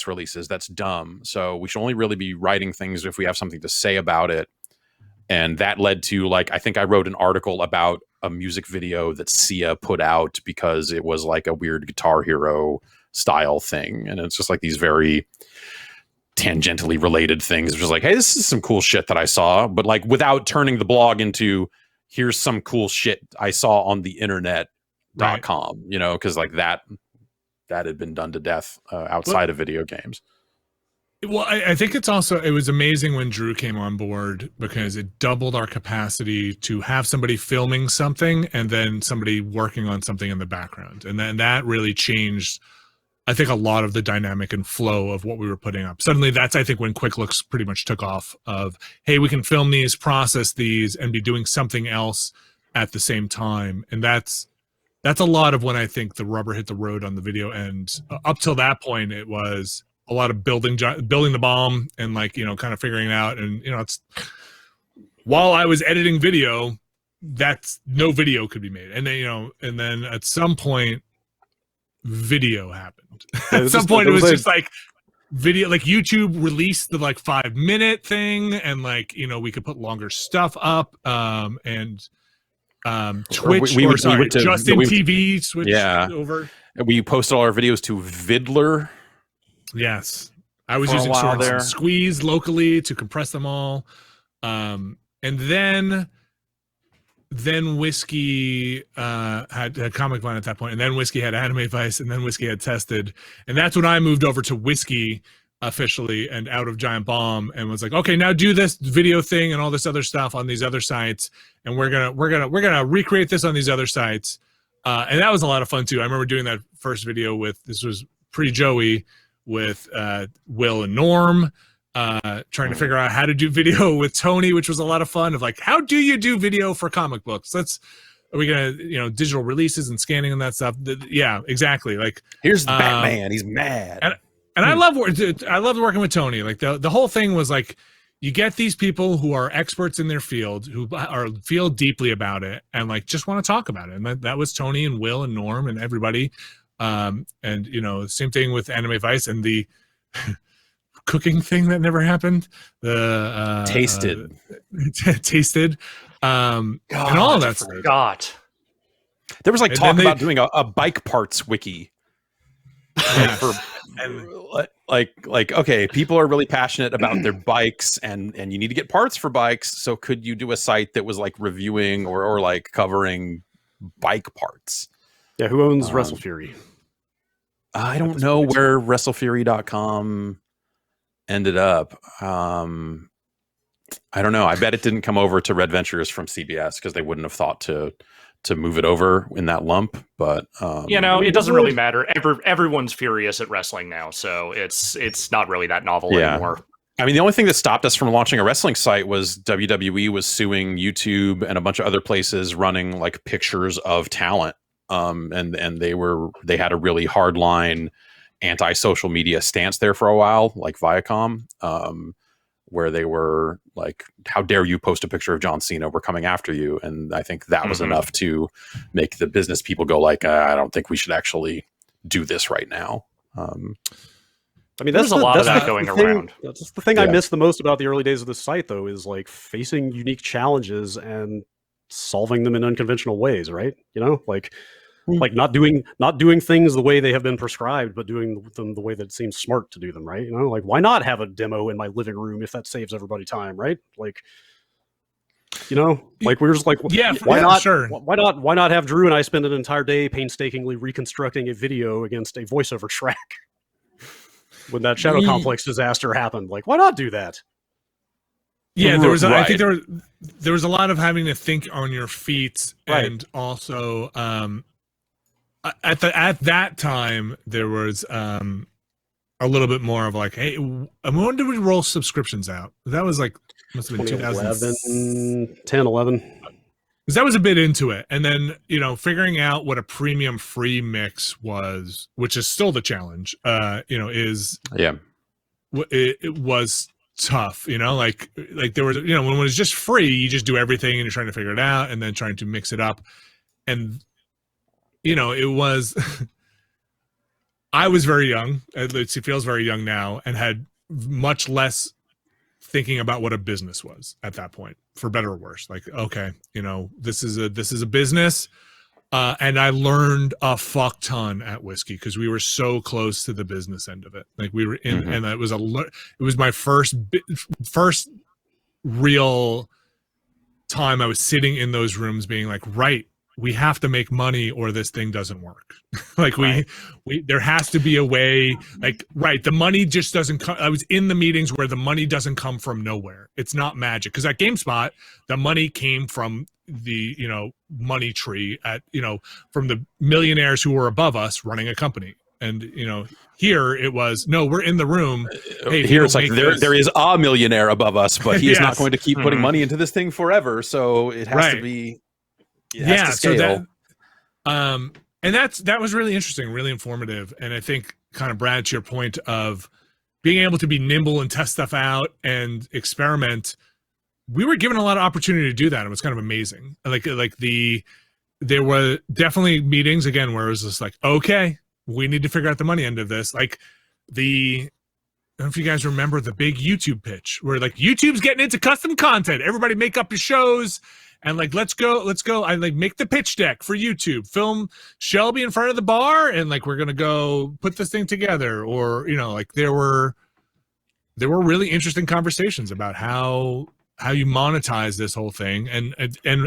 releases. That's dumb. So we should only really be writing things if we have something to say about it. And that led to like, I think I wrote an article about a music video that Sia put out because it was like a weird Guitar Hero style thing. And it's just like these very tangentially related things. It's just like, hey, this is some cool shit that I saw, but like without turning the blog into here's some cool shit I saw on the internet.com, because like that had been done to death outside of video games. Well, I think it was amazing when Drew came on board because it doubled our capacity to have somebody filming something and then somebody working on something in the background. And then that really changed, I think, a lot of the dynamic and flow of what we were putting up. Suddenly that's, I think, when Quick Looks pretty much took off of, hey, we can film these, process these, and be doing something else at the same time. And that's a lot of when I think the rubber hit the road on the video end. Up till that point, it was a lot of building the bomb and like, kind of figuring it out. And, it's while I was editing video, no video could be made. And then, and then at some point video happened. At some point it was just like video, like YouTube released the like 5-minute thing. And like, we could put longer stuff up. And Twitch, Justin TV switched over. We posted all our videos to Vidler. Yes, I was using some Squeeze locally to compress them all, and then Whiskey had Comic Vine at that point, and then Whiskey had Anime Vice, and then Whiskey had Tested, and that's when I moved over to Whiskey officially and out of Giant Bomb, and was like, okay, now do this video thing and all this other stuff on these other sites, and we're gonna recreate this on these other sites, and that was a lot of fun too. I remember doing that first video this was pre-Joey with Will and Norm, trying to figure out how to do video with Tony, which was a lot of fun. Of like, how do you do video for comic books? Are we gonna digital releases and scanning and that stuff? Yeah, exactly. Like here's the Batman, he's mad. And I loved working with Tony. Like the whole thing was like, you get these people who are experts in their field, who feel deeply about it, and like just want to talk about it. And that was Tony and Will and Norm and everybody. And same thing with Anime Vice and the cooking thing that never happened. The tasted, and all of that stuff. God, there was like talk about doing a bike parts wiki. Like okay, people are really passionate about their bikes, and you need to get parts for bikes. So could you do a site that was like reviewing or like covering bike parts? Yeah, who owns WrestleFury? I don't know where WrestleFury.com ended up. I don't know. I bet it didn't come over to Red Ventures from CBS because they wouldn't have thought to to move it over in that lump. But it doesn't really matter. Everyone's furious at wrestling now, so it's not really that novel anymore. I mean, the only thing that stopped us from launching a wrestling site was WWE was suing YouTube and a bunch of other places running like pictures of talent. And they had a really hardline anti-social media stance there for a while, like Viacom, where they were like, how dare you post a picture of John Cena? We're coming after you. And I think that was enough to make the business people go like, I don't think we should actually do this right now. I mean, there's a lot of that going around. That's the thing I miss the most about the early days of the site, though, is like facing unique challenges and solving them in unconventional ways, right? Like not doing things the way they have been prescribed, but doing them the way that it seems smart to do them, right? Like why not have a demo in my living room if that saves everybody time, right? Like, like we're just like, why not have Drew and I spend an entire day painstakingly reconstructing a video against a voiceover track when that Shadow Complex disaster happened? Like, why not do that? Yeah, there was. I think there was a lot of having to think on your feet, and also at that time there was a little bit more of like, hey, when did we roll subscriptions out? That was like must have been 2011, 10, 11. Because that was a bit into it, and then figuring out what a premium free mix was, which is still the challenge. It was tough. Like there was when it was just free, you just do everything and you're trying to figure it out, and then trying to mix it up, and it was. I was very young. It feels very young now, and had much less thinking about what a business was at that point, for better or worse. Like, okay, this is a business, and I learned a fuck ton at Whiskey because we were so close to the business end of it. Like we were in, and it was my first real time I was sitting in those rooms, being like, right, we have to make money or this thing doesn't work. Like we there has to be a way, like, right. The money just doesn't come. I was in the meetings where the money doesn't come from nowhere. It's not magic. Cause at GameSpot, the money came from the, money tree from the millionaires who were above us running a company. And, here it was, no, we're in the room. Hey, here it's like there is a millionaire above us, but he is not going to keep putting money into this thing forever. So it has to be. So that, and that was really interesting, really informative. And I think kind of, Brad, to your point of being able to be nimble and test stuff out and experiment, we were given a lot of opportunity to do that. It was kind of amazing. There were definitely meetings again, where it was just like, okay, we need to figure out the money end of this. Like I don't know if you guys remember the big YouTube pitch where like YouTube's getting into custom content. Everybody make up your shows. And like, let's go. I like make the pitch deck for YouTube, film Shelby in front of the bar. And like, we're going to go put this thing together. Or, like there were really interesting conversations about how you monetize this whole thing. And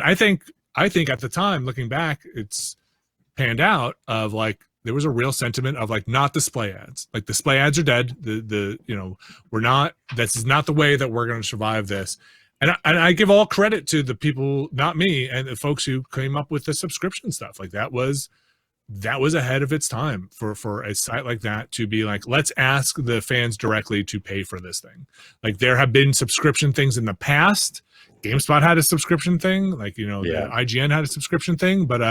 I think at the time, looking back, it's panned out of like, there was a real sentiment of like, not display ads. Like display ads are dead. This is not the way that we're going to survive this. And I give all credit to the people, not me, and the folks who came up with the subscription stuff. Like that was ahead of its time for a site like that to be like, let's ask the fans directly to pay for this thing. Like there have been subscription things in the past. GameSpot had a subscription thing, like the IGN had a subscription thing, but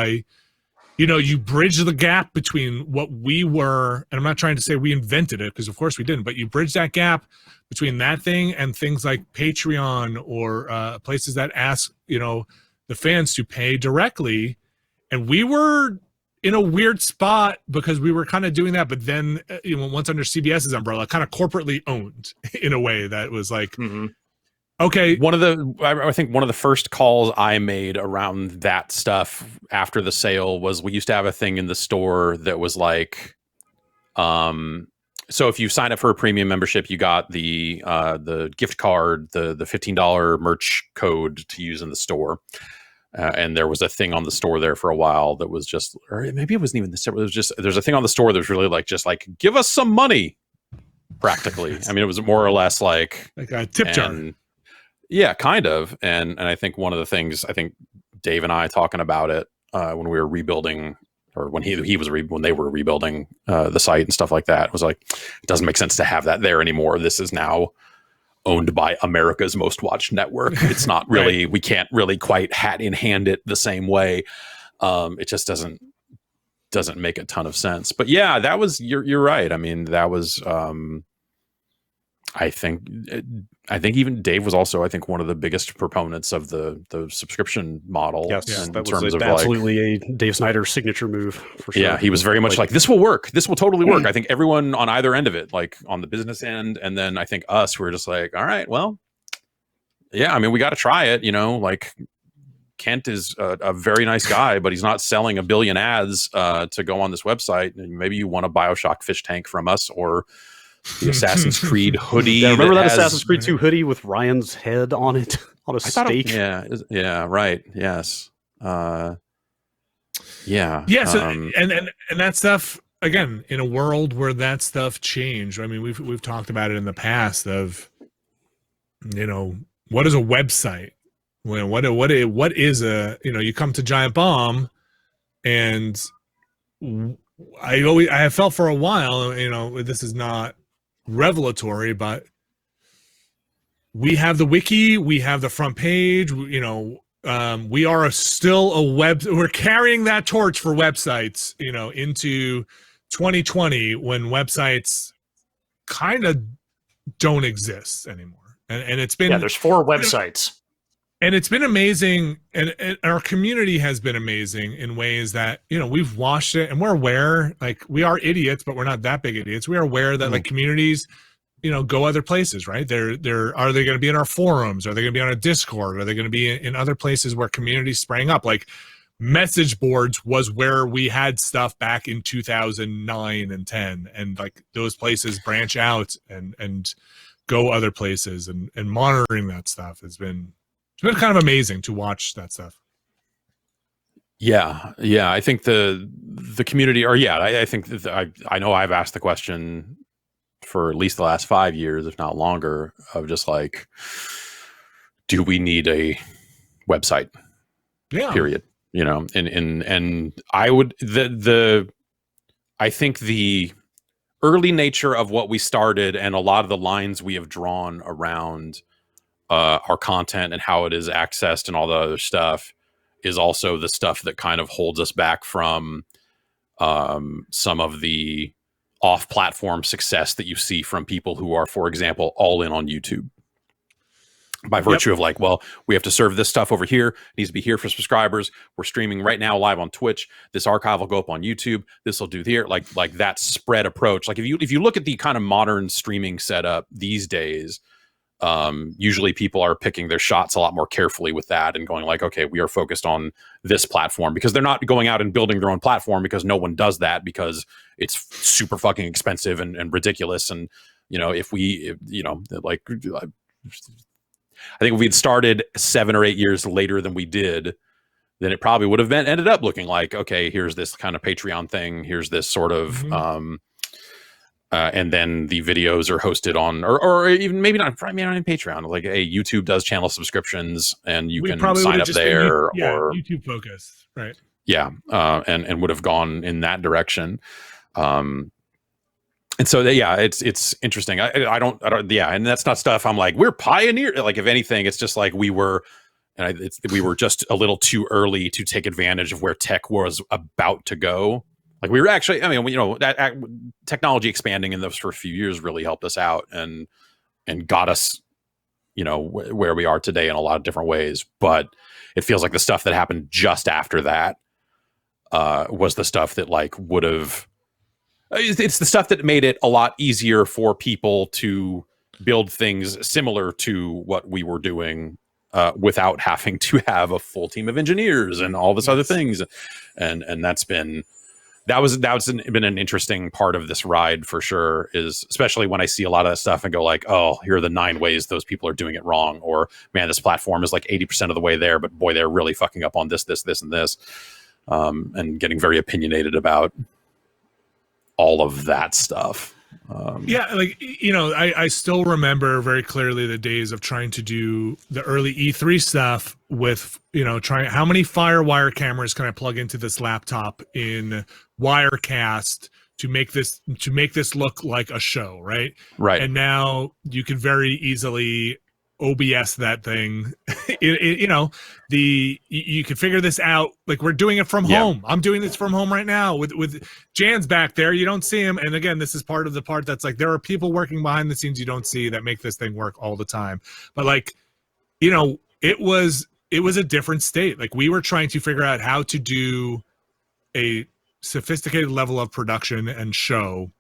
you bridge the gap between what we were, and I'm not trying to say we invented it because of course we didn't, but you bridge that gap between that thing and things like Patreon or places that ask, the fans to pay directly. And we were in a weird spot because we were kind of doing that, but then, once under CBS's umbrella, kind of corporately owned in a way that was like, okay. I think one of the first calls I made around that stuff after the sale was we used to have a thing in the store that was like, so if you sign up for a premium membership, you got the gift card, the $15 merch code to use in the store. And there was a thing on the store there for a while that was just, or maybe it wasn't even the store. It was just, there's a thing on the store that was really like, just like, give us some money, practically. I mean, it was more or less like a tip jar. Yeah, kind of. And I think one of the things, I think Dave and I talking about it when we were rebuilding, or when when they were rebuilding the site and stuff like that. It was like, it doesn't make sense to have that there anymore. This is now owned by America's most watched network. It's not really, we can't really quite hat in hand it the same way. It just doesn't make a ton of sense. But yeah, that was, you're right. I mean, that was, I think even Dave was also, I think, one of the biggest proponents of the subscription model. Yes, in that terms was of absolutely a Dave Snyder signature move for sure. Yeah, he was very much like, this will work. This will totally work. I think everyone on either end of it, like on the business end, and then I think us, we're just like, all right, well, yeah, I mean, we got to try it. Like Kent is a very nice guy, but he's not selling a billion ads to go on this website. And maybe you want a BioShock fish tank from us, or the Assassin's Creed hoodie. Yeah, remember that Assassin's Creed 2 hoodie with Ryan's head on it on a stake? Yeah, right. Yes. Yeah. Yeah. So, and that stuff, again, in a world where that stuff changed. I mean, we've talked about it in the past of, what is a website? What is a, you come to Giant Bomb, and I have felt for a while, this is not revelatory, but we have the wiki, we have the front page, we are still we're carrying that torch for websites, into 2020, when websites kind of don't exist anymore. And it's been, there's 4 websites. And it's been amazing, and our community has been amazing in ways that, we've watched it, and we're aware, like, we are idiots, but we're not that big idiots. We are aware that like communities, go other places, right? Are they going to be in our forums? Are they going to be on a Discord? Are they going to be in other places where communities sprang up? Like, message boards was where we had stuff back in 2009 and 10, and like those places branch out and go other places, and monitoring that stuff has been, it's been kind of amazing to watch that stuff. Yeah. I think the community, or I think that I know I've asked the question for at least the last 5 years, if not longer, of just like, do we need a website? Yeah. Period. And I would I think the early nature of what we started and a lot of the lines we have drawn around our content and how it is accessed and all the other stuff is also the stuff that kind of holds us back from some of the off-platform success that you see from people who are, for example, all in on YouTube. By virtue of like, well, we have to serve this stuff over here. It needs to be here for subscribers. We're streaming right now live on Twitch. This archive will go up on YouTube. This will do here. Like that spread approach. Like if you look at the kind of modern streaming setup these days, usually people are picking their shots a lot more carefully with that and going like, okay, we are focused on this platform, because they're not going out and building their own platform, because no one does that, because it's super fucking expensive and ridiculous. And, I think if we'd started 7 or 8 years later than we did, then it probably would have ended up looking like, okay, here's this kind of Patreon thing. Here's this sort of, and then the videos are hosted on, or even maybe not on Patreon. Like, hey, YouTube does channel subscriptions, and you can sign up there, or YouTube focused, right? Yeah, and would have gone in that direction. And so, it's interesting. I don't, and that's not stuff I'm like, we're pioneer. Like, if anything, it's just like we were just a little too early to take advantage of where tech was about to go. Like, we were actually, that technology expanding in those first few years really helped us out and got us, where we are today in a lot of different ways. But it feels like the stuff that happened just after that was the stuff that like would have, it's the stuff that made it a lot easier for people to build things similar to what we were doing without having to have a full team of engineers and all this other things. And that's been, that's been an interesting part of this ride for sure, is especially when I see a lot of that stuff and go like, oh, here are the 9 ways those people are doing it wrong. Or, man, this platform is like 80% of the way there, but boy, they're really fucking up on this, and this, and getting very opinionated about all of that stuff. Yeah, like, you know, I still remember very clearly the days of trying to do the early E3 stuff with, you know, trying how many Firewire cameras can I plug into this laptop in Wirecast to make this look like a show, right? Right. And now you can very easily OBS that thing. You know, you can figure this out. Like, we're doing it from home. I'm doing this from home right now with Jan's back there. You don't see him. And again, this is part of the part that's like, there are people working behind the scenes you don't see that make this thing work all the time. But like, you know, it was a different state. Like, we were trying to figure out how to do a sophisticated level of production and show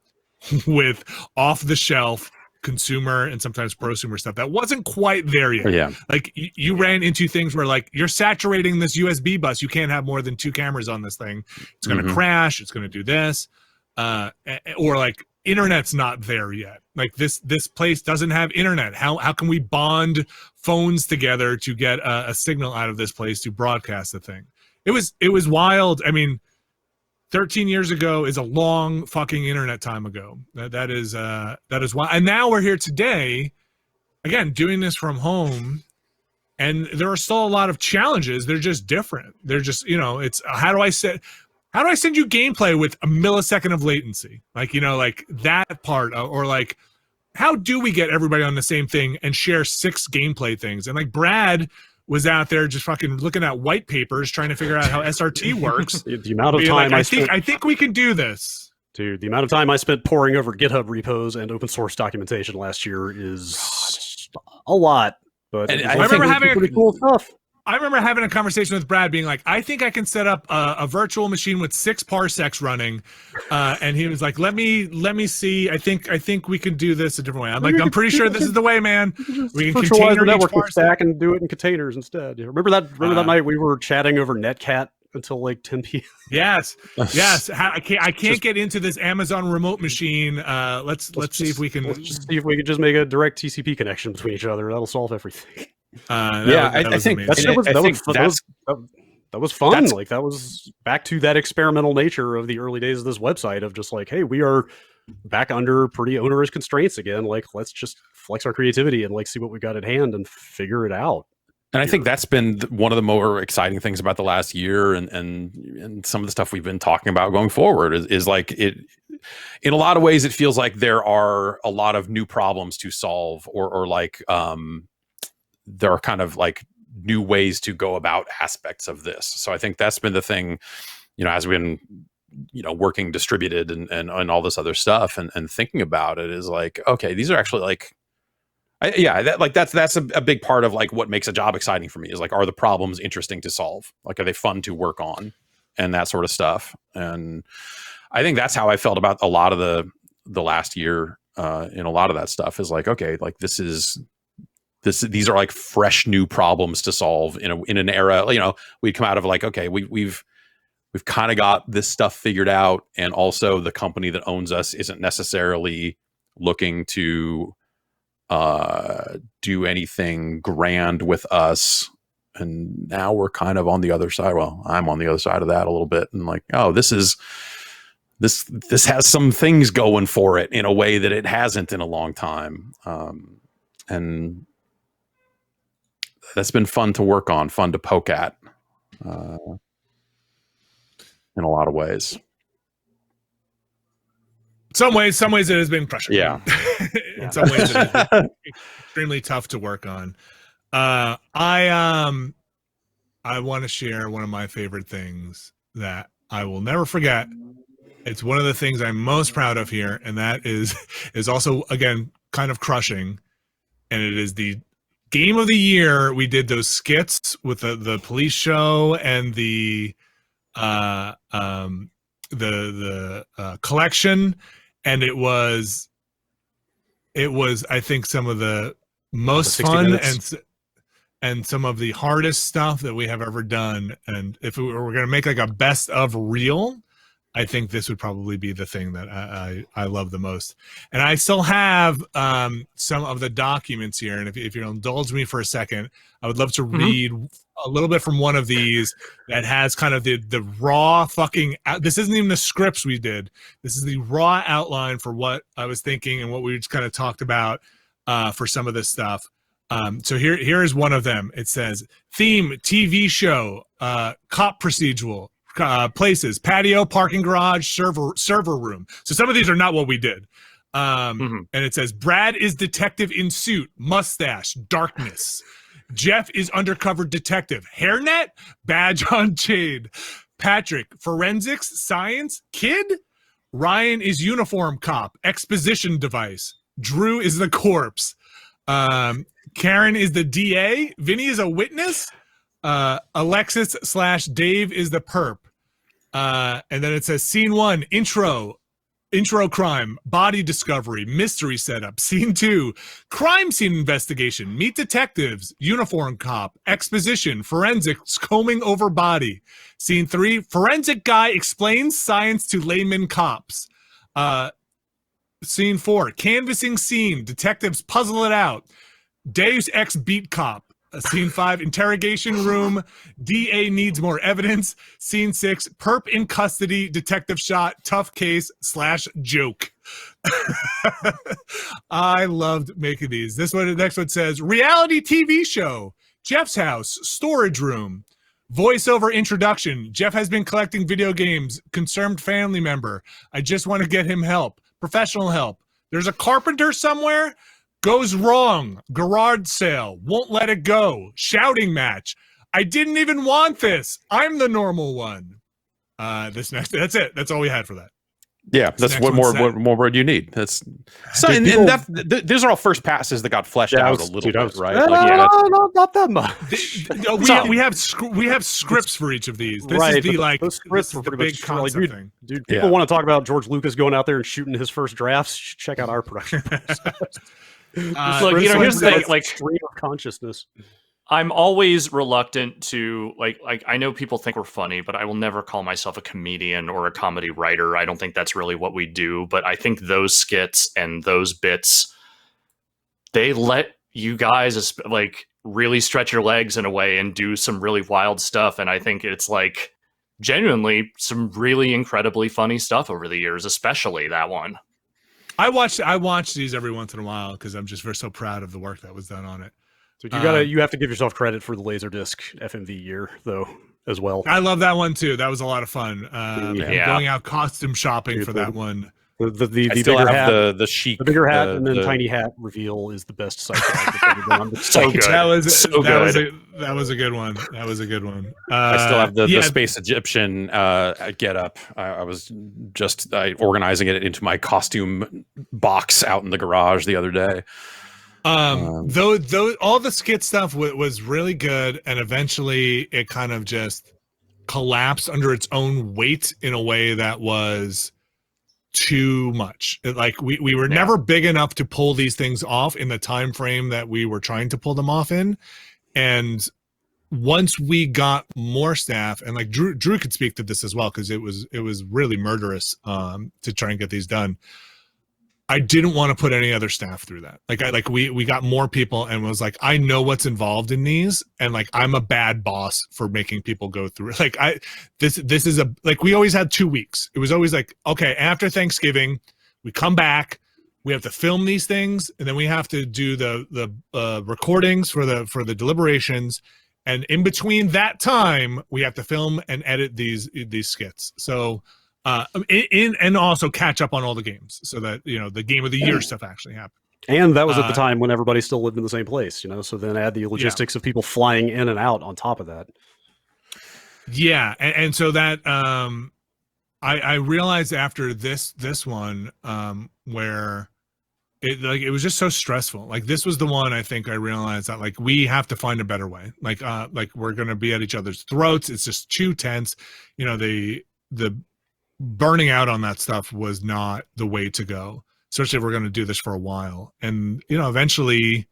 with off the shelf consumer and sometimes prosumer stuff that wasn't quite there yet. Yeah. Like, you ran into things where, like, you're saturating this USB bus. You can't have more than 2 cameras on this thing. It's going to crash. It's going to do this. Or like, internet's not there yet. Like, this place doesn't have internet. How can we bond phones together to get a signal out of this place to broadcast the thing? It was wild. I mean, 13 years ago is a long fucking internet time ago. That is why. And now we're here today, again, doing this from home, and there are still a lot of challenges. They're just different. They're just, you know, it's how do I send you gameplay with a millisecond of latency? Like, you know, like that part, or like, how do we get everybody on the same thing and share 6 gameplay things? And like, Brad was out there just fucking looking at white papers trying to figure out how SRT works. The amount of time like, I think we can do this. Dude, the amount of time I spent poring over GitHub repos and open source documentation last year is a lot. But And I remember having pretty cool stuff. I remember having a conversation with Brad being like, I think I can set up a virtual machine with 6 parsecs running. And he was like, let me see. I think we can do this a different way. I'm like, I'm pretty sure this is the way, man. We can virtualize the container each networking parsec. stack and do it in containers instead. Remember that night we were chatting over Netcat until like 10 p.m. Yes. I can't get into this Amazon remote machine. Let's see if we can. Let's just see if we can just make a direct TCP connection between each other. That'll solve everything. I think that was fun. Like, that was back to that experimental nature of the early days of this website of just like, hey, we are back under pretty onerous constraints again. Like, let's just flex our creativity and like see what we got at hand and figure it out. And I think that's been one of the more exciting things about the last year, and some of the stuff we've been talking about going forward is like it. In a lot of ways, it feels like there are a lot of new problems to solve, or like there are kind of like new ways to go about aspects of this. So I think that's been the thing, you know, as we've been, you know, working distributed and all this other stuff and thinking about it is like, okay, these are actually like, that's a big part of like what makes a job exciting for me is like, are the problems interesting to solve? Like, are they fun to work on and that sort of stuff? And I think that's how I felt about a lot of the last year in a lot of that stuff is like, okay, like these are like fresh new problems to solve in an era, you know, we'd come out of like, okay, we've kind of got this stuff figured out. And also the company that owns us isn't necessarily looking to do anything grand with us. And now we're kind of on the other side. Well, I'm on the other side of that a little bit. And like, oh, this has some things going for it in a way that it hasn't in a long time. And that's been fun to work on, fun to poke at in a lot of ways. Some ways it has been crushing. Yeah. In some ways it has been extremely tough to work on. I want to share one of my favorite things that I will never forget. It's one of the things I'm most proud of here, and that is also, again, kind of crushing. And it is the game of the year. We did those skits with the police show and the collection, and it was I think some of the most fun and some of the hardest stuff that we have ever done. And if we were going to make like a best of reel, I think this would probably be the thing that I love the most. And I still have some of the documents here. And if you'll indulge me for a second, I would love to read a little bit from one of these that has kind of the raw fucking, this isn't even the scripts we did. This is the raw outline for what I was thinking and what we just kind of talked about for some of this stuff. So here is one of them. It says, theme, TV show, cop procedural, places, patio, parking garage, server room. So some of these are not what we did. And it says, Brad is detective in suit, mustache, darkness. Jeff is undercover detective, hairnet, badge on chain. Patrick, forensics, science, kid. Ryan is uniform cop, exposition device. Drew is the corpse. Karen is the DA. Vinny is a witness. Alexis / Dave is the perp. And then it says scene 1, intro crime, body discovery, mystery setup. Scene 2, crime scene investigation, meet detectives, uniform cop, exposition, forensics, combing over body. Scene 3, forensic guy explains science to layman cops. Scene 4, canvassing scene, detectives puzzle it out. Deus Ex beat cop. Scene 5, interrogation room, DA needs more evidence. Scene 6, perp in custody, detective shot, tough case / joke. I loved making these. This one, the next one says, reality TV show, Jeff's house, storage room, voiceover introduction. Jeff has been collecting video games, concerned family member. I just want to get him help, professional help. There's a carpenter somewhere. Goes wrong. Garage sale. Won't let it go. Shouting match. I didn't even want this. I'm the normal one. That's it. That's all we had for that. Yeah, that's what more word you need. That's so, and these are all first passes that got fleshed out a little bit, right? Not that much. We have scripts for each of these. This is those scripts were pretty much concept thing. Dude, people want to talk about George Lucas going out there and shooting his first drafts. Check out our production. Look, here's the thing, like stream of consciousness. I'm always reluctant to like I know people think we're funny, but I will never call myself a comedian or a comedy writer. I don't think that's really what we do, but I think those skits and those bits, they let you guys like really stretch your legs in a way and do some really wild stuff. And I think it's like genuinely some really incredibly funny stuff over the years, especially that one. I watch these every once in a while because I'm just so proud of the work that was done on it. So you have to give yourself credit for the Laserdisc FMV year though as well. I love that one too. That was a lot of fun. Going out costume shopping for that one. The bigger hat, the chic, the bigger hat, and then tiny hat reveal is the best sight gag. So good. That was a good one. That was a good one. I still have the Space Egyptian get up. I was just organizing it into my costume box out in the garage the other day. Though all the skit stuff was really good, and eventually it kind of just collapsed under its own weight in a way that was too much. We were never big enough to pull these things off in the time frame that we were trying to pull them off in. And once we got more staff, and like Drew could speak to this as well, because it was really murderous to try and get these done. I didn't want to put any other staff through that. We got more people and was like, I know what's involved in these, and like I'm a bad boss for making people go through it. This is we always had 2 weeks. It was always like, okay, after Thanksgiving, we come back, we have to film these things, and then we have to do the recordings for the deliberations, and in between that time, we have to film and edit these skits. So. And also catch up on all the games so that the game of the year stuff actually happened. And that was at the time when everybody still lived in the same place, so then add the logistics of people flying in and out on top of that. Yeah, and so that I realized after this one where it was just so stressful. Like this was the one I think I realized that like we have to find a better way. Like we're gonna be at each other's throats. It's just too tense. The burning out on that stuff was not the way to go, especially if we're going to do this for a while. And eventually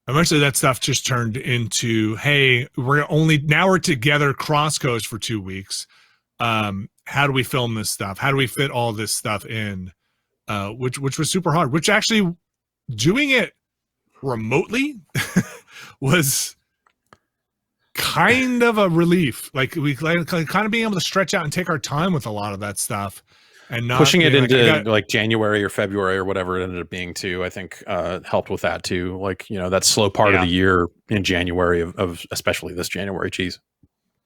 that stuff just turned into, hey, we're together cross coast for 2 weeks. How do we film this stuff? How do we fit all this stuff in? Which was super hard. Which actually doing it remotely was kind of a relief. Like we kind of being able to stretch out and take our time with a lot of that stuff, and not pushing it being into like January or February or whatever it ended up being too, I think helped with that too. Like, you know, that slow part of the year in January of especially this January,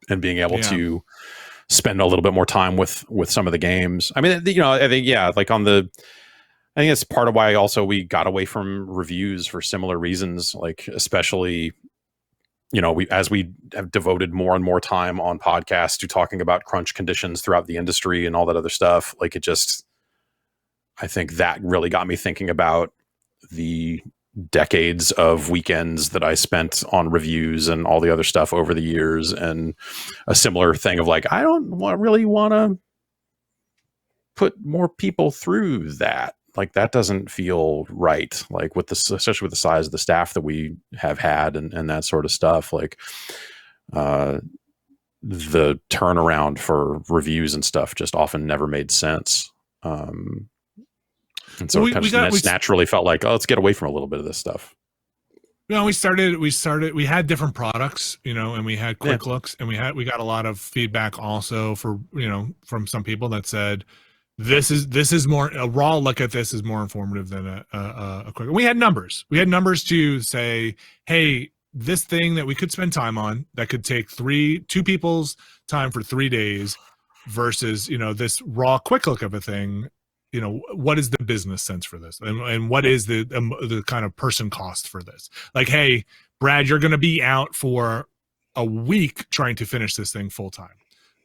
and being able to spend a little bit more time with some of the games. I mean, you know, I think, like I think it's part of why also we got away from reviews for similar reasons, like especially, you know, as we have devoted more and more time on podcasts to talking about crunch conditions throughout the industry and all that other stuff. Like I think that really got me thinking about the decades of weekends that I spent on reviews and all the other stuff over the years. And a similar thing of like, I don't really want to put more people through that. Like that doesn't feel right. Like especially with the size of the staff that we have had and that sort of stuff. Like the turnaround for reviews and stuff just often never made sense. And so we naturally felt like, let's get away from a little bit of this stuff. You know, we had different products, you know, and we had quick looks, and we got a lot of feedback also for, you know, from some people that said, this is more, a raw look at this is more informative than a quick. We had numbers to say, hey, this thing that we could spend time on that could take two people's time for 3 days versus, you know, this raw quick look of a thing, you know, what is the business sense for this, and what is the kind of person cost for this? Like, hey, Brad, you're going to be out for a week trying to finish this thing full time,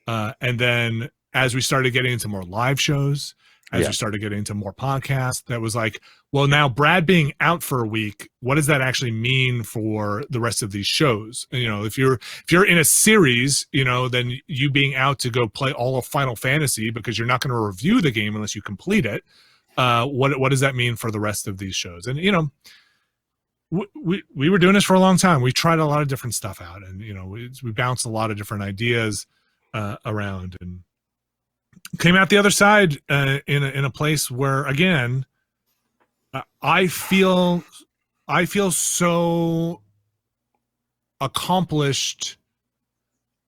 and then as we started getting into more live shows, as we started getting into more podcasts, that was like, well, now Brad being out for a week, what does that actually mean for the rest of these shows? You know, if you're in a series, you know, then you being out to go play all of Final Fantasy because you're not going to review the game unless you complete it. What does that mean for the rest of these shows? And, you know, we were doing this for a long time. We tried a lot of different stuff out, and, you know, we bounced a lot of different ideas around, and came out the other side in a place where, again, I feel so accomplished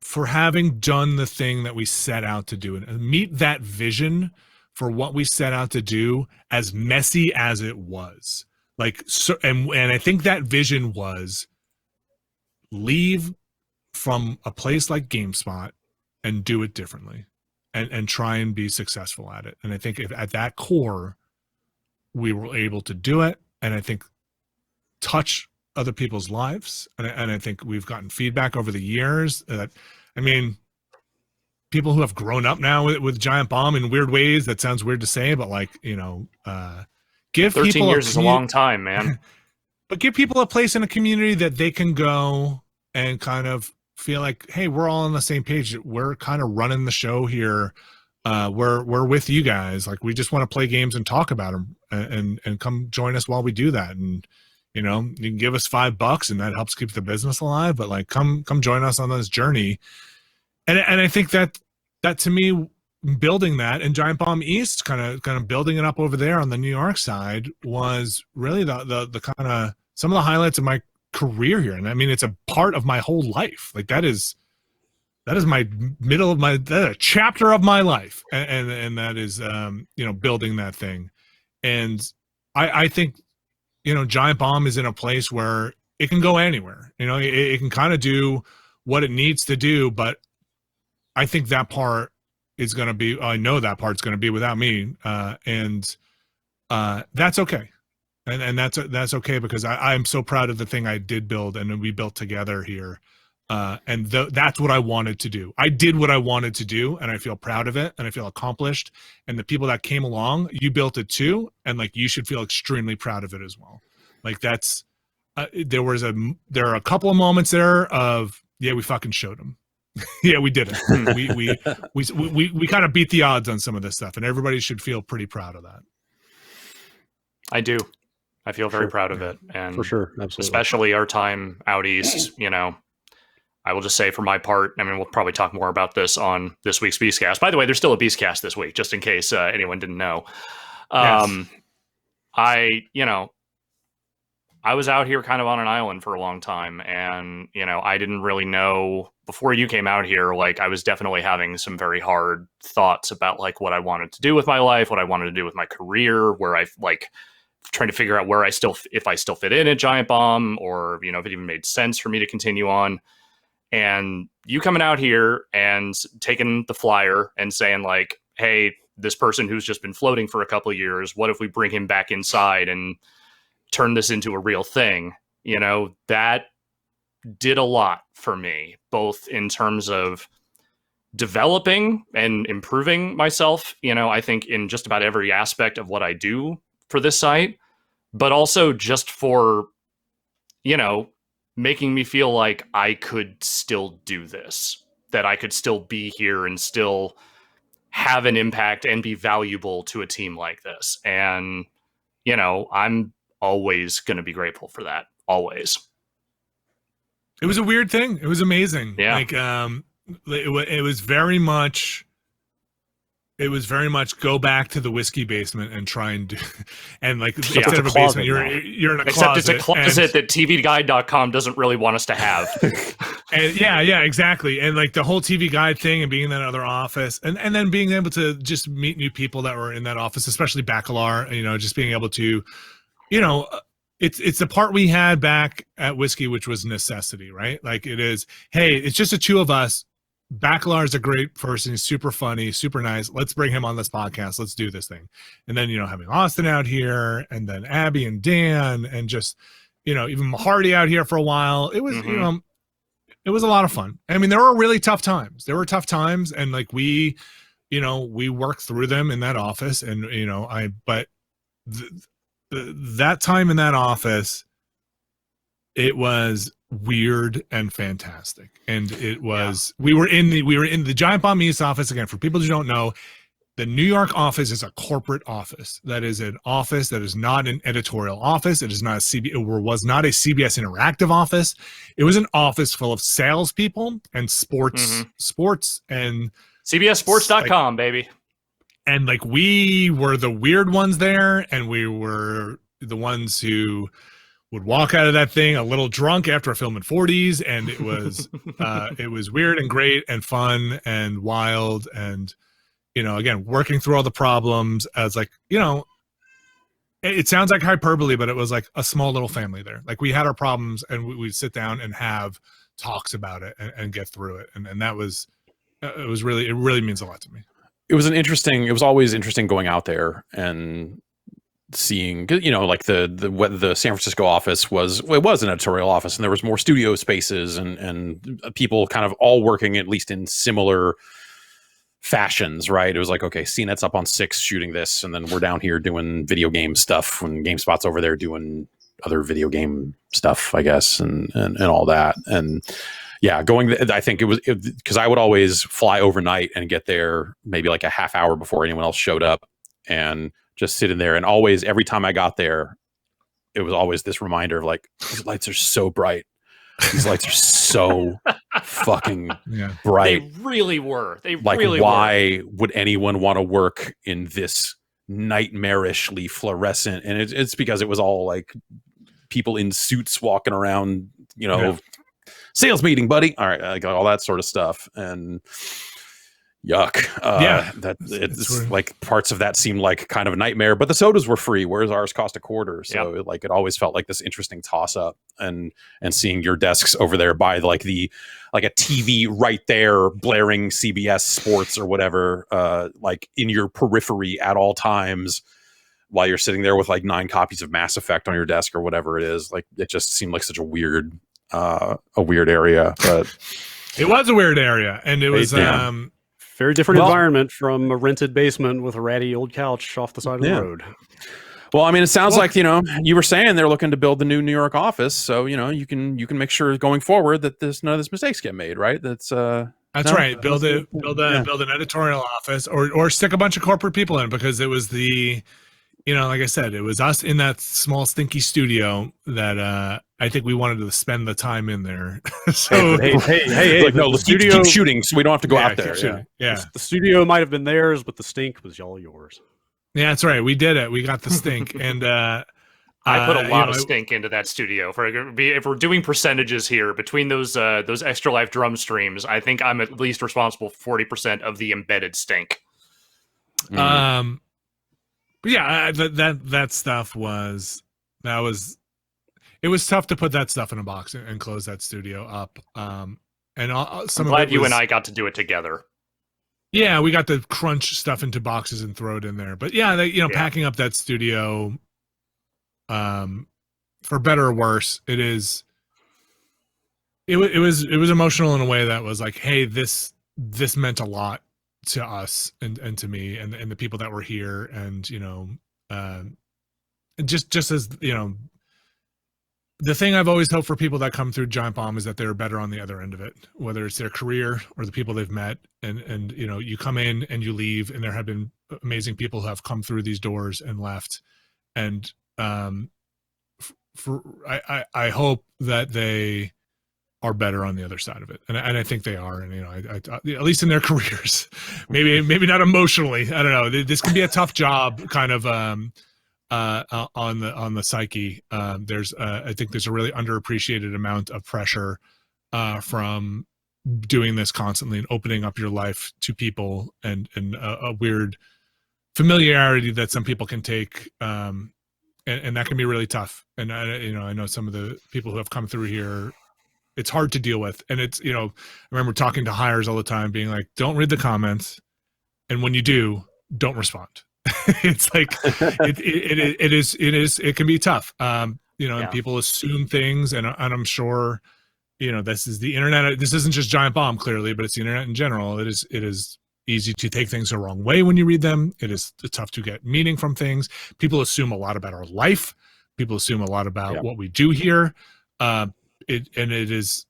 for having done the thing that we set out to do, and meet that vision for what we set out to do, as messy as it was. Like, so, and I think that vision was leave from a place like GameSpot and do it differently. And try and be successful at it. And I think if at that core, we were able to do it, and I think touch other people's lives. And I think we've gotten feedback over the years that, I mean, people who have grown up now with Giant Bomb in weird ways, that sounds weird to say, but like, you know, give 13 people years is a long time, man. But give people a place in a community that they can go and kind of feel like, hey, we're all on the same page. We're kind of running the show here. We're with you guys. Like, we just want to play games and talk about them, and come join us while we do that. And, you know, you can give us $5 and that helps keep the business alive, but like, come join us on this journey. And I think that to me, building that, and Giant Bomb East kind of building it up over there on the New York side, was really the kind of some of the highlights of my career here. And I mean, it's a part of my whole life. Like, that is my middle of my, a chapter of my life. And that is, you know, building that thing. And I think, you know, Giant Bomb is in a place where it can go anywhere, you know, it can kind of do what it needs to do, but I think that part is going to be, I know that part's going to be without me. And that's okay. And that's okay, because I'm so proud of the thing I did build and we built together here. And that's what I wanted to do. I did what I wanted to do, and I feel proud of it, and I feel accomplished. And the people that came along, you built it too, and like, you should feel extremely proud of it as well. Like, that's there are a couple of moments there of, yeah, we fucking showed them. Yeah, we did it. we kind of beat the odds on some of this stuff, and everybody should feel pretty proud of that. I do. I feel very proud of it, and for sure, absolutely, especially our time out east. You know, I will just say for my part, I mean, we'll probably talk more about this on this week's Beastcast. By the way, there's still a Beastcast this week, just in case anyone didn't know. Yes. I was out here kind of on an island for a long time, and, I didn't really know before you came out here, like, I was definitely having some very hard thoughts about, like, what I wanted to do with my life, what I wanted to do with my career, where I, like, trying to figure out if I still fit in at Giant Bomb, or, if it even made sense for me to continue on. And you coming out here and taking the flyer and saying, like, hey, this person who's just been floating for a couple of years, what if we bring him back inside and turn this into a real thing? That did a lot for me, both in terms of developing and improving myself, I think in just about every aspect of what I do for this site, but also just for, making me feel like I could still do this, that I could still be here and still have an impact and be valuable to a team like this. And, I'm always going to be grateful for that. Always. It was a weird thing. It was amazing. Yeah. Like, it was very much go back to the whiskey basement and try and do, and like instead of a basement, you're in a Except closet. It's a closet that TVGuide.com doesn't really want us to have. And yeah, exactly. And like the whole TV Guide thing and being in that other office, and then being able to just meet new people that were in that office, especially Bacalar, just being able to, it's the part we had back at Whiskey, which was necessity, right? Like it is, hey, it's just the two of us. Bacalar is a great person. He's super funny, super nice. Let's bring him on this podcast. Let's do this thing. And then, having Austin out here, and then Abby and Dan, and just, even Hardy out here for a while. It was, it was a lot of fun. I mean, there were really tough times. There were tough times, and like we worked through them in that office. And, that time in that office, it was weird and fantastic. And it was, we were in the Giant Bomb East office. Again, for people who don't know, the New York office is a corporate office. That is an office that is not an editorial office. It is not it was not a CBS Interactive office. It was an office full of salespeople and sports and CBSSports.com, baby. And like we were the weird ones there, and we were the ones who would walk out of that thing a little drunk after a film in 40s, and it was weird and great and fun and wild, and again, working through all the problems as like, it sounds like hyperbole, but it was like a small little family there. Like we had our problems, and we'd sit down and have talks about it and get through it, and that was it really means a lot to me. It was always interesting going out there and seeing, like the San Francisco office was an editorial office, and there was more studio spaces and people kind of all working at least in similar fashions, right? It was like, okay, CNET's up on 6 shooting this, and then we're down here doing video game stuff, when GameSpot's over there doing other video game stuff, I guess, and all that. And yeah, I think it was because I would always fly overnight and get there maybe like a half hour before anyone else showed up, and just sit in there. And always, every time I got there, it was always this reminder of like, these lights are so bright. These lights are so fucking bright. They really were. Why would anyone want to work in this nightmarishly fluorescent? And it's because it was all like people in suits walking around, sales meeting, buddy. All right, like all that sort of stuff. And yuck. It's like parts of that seemed like kind of a nightmare, but the sodas were free, whereas ours cost $0.25. So it always felt like this interesting toss up, and seeing your desks over there by like a TV right there blaring CBS Sports or whatever, like in your periphery at all times, while you're sitting there with like 9 copies of Mass Effect on your desk or whatever it is. Like it just seemed like such a weird area, but it was a weird area, and it was very different environment from a rented basement with a ratty old couch off the side of the road. Well, I mean, it sounds like, you were saying they're looking to build the new New York office. So, you can make sure going forward that none of these mistakes get made, right? That's right. Build an editorial office, or stick a bunch of corporate people in, because it was like I said, it was us in that small stinky studio that I think we wanted to spend the time in there. So Hey! Like, no, let's keep shooting, so we don't have to go out there. keep shooting. Yeah. The studio might have been theirs, but the stink was all yours. Yeah, that's right. We did it. We got the stink, and I put a lot of stink into that studio. If we're doing percentages here between those Extra Life drum streams, I think I'm at least responsible for 40% of the embedded stink. But yeah, that stuff was it was tough to put that stuff in a box and close that studio up. And I'm glad you and I got to do it together. Yeah, we got to crunch stuff into boxes and throw it in there. But yeah, packing up that studio, for better or worse, it was emotional in a way that was like, hey, this meant a lot to us and to me and the people that were here, and just as the thing I've always hoped for people that come through Giant Bomb is that they're better on the other end of it, whether it's their career or the people they've met. And you come in and you leave, and there have been amazing people who have come through these doors and left. And I hope that they are better on the other side of it, and I think they are. And I at least in their careers, maybe not emotionally. I don't know. This can be a tough job, kind of. On the psyche, I think there's a really underappreciated amount of pressure from doing this constantly and opening up your life to people, and a weird familiarity that some people can take, and that can be really tough. And I know some of the people who have come through here, it's hard to deal with. And it's I remember talking to hires all the time, being like, don't read the comments, and when you do, don't respond. It's like it can be tough, and people assume things, and I'm sure this is the internet. This isn't just Giant Bomb, clearly, but it's the internet in general. It is easy to take things the wrong way when you read them. It is tough to get meaning from things. People assume a lot about our life. People assume a lot about what we do here. It is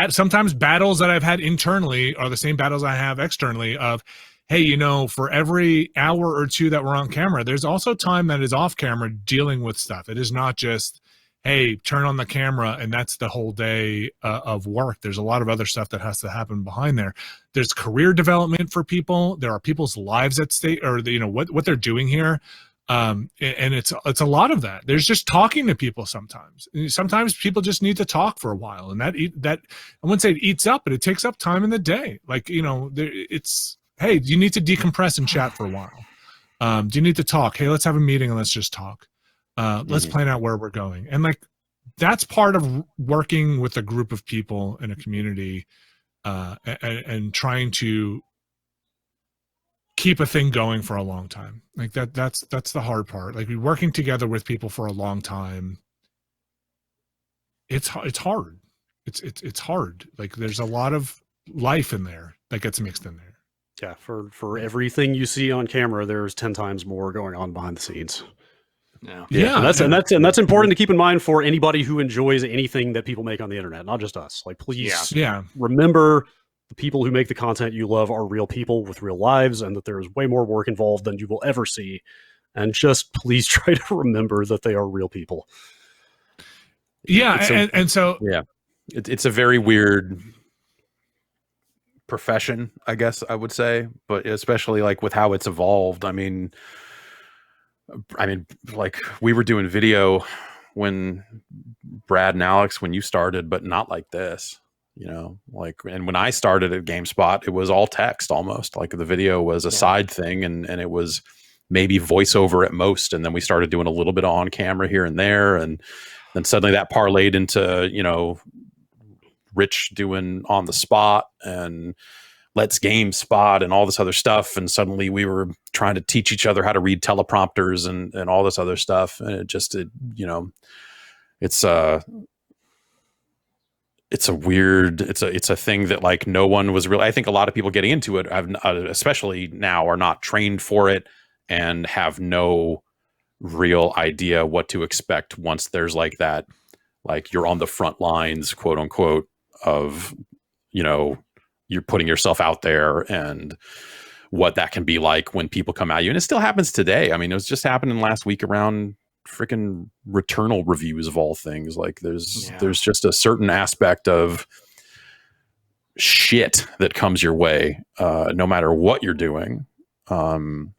sometimes battles that I've had internally are the same battles I have externally of, hey, for every hour or two that we're on camera, there's also time that is off camera dealing with stuff. It is not just, hey, turn on the camera and that's the whole day of work. There's a lot of other stuff that has to happen behind there. There's career development for people. There are people's lives at stake, or what they're doing here. And it's a lot of that. There's just talking to people sometimes. Sometimes people just need to talk for a while, and that I wouldn't say it eats up, but it takes up time in the day. Like, it's, hey, do you need to decompress and chat for a while? Do you need to talk? Hey, let's have a meeting and let's just talk. Let's plan out where we're going. And that's part of working with a group of people in a community, and trying to keep a thing going for a long time. That's the hard part. Working together with people for a long time. It's hard. It's hard. There's a lot of life in there that gets mixed in there. Yeah, for everything you see on camera, there's 10 times more going on behind the scenes. Yeah. And that's important to keep in mind for anybody who enjoys anything that people make on the internet, not just us. Please, remember the people who make the content you love are real people with real lives, and that there is way more work involved than you will ever see. And just please try to remember that they are real people. Yeah, it's a very weird profession, I guess I would say, but especially with how it's evolved. I mean, we were doing video when Brad and Alex, when you started, but not like this, and when I started at GameSpot, it was all text almost. The video was a side thing, and it was maybe voiceover at most. And then we started doing a little bit of on camera here and there. And then suddenly that parlayed into, Rich doing on the spot and Let's Game Spot and all this other stuff. And suddenly we were trying to teach each other how to read teleprompters and all this other stuff. And it's a weird, it's a thing that no one was really, I think a lot of people getting into it, especially now, are not trained for it and have no real idea what to expect once there's that, you're on the front lines, quote unquote, of, you're putting yourself out there and what that can be like when people come at you. And it still happens today. I mean, it was just happening last week around freaking Returnal reviews of all things. Like there's just a certain aspect of shit that comes your way, no matter what you're doing. And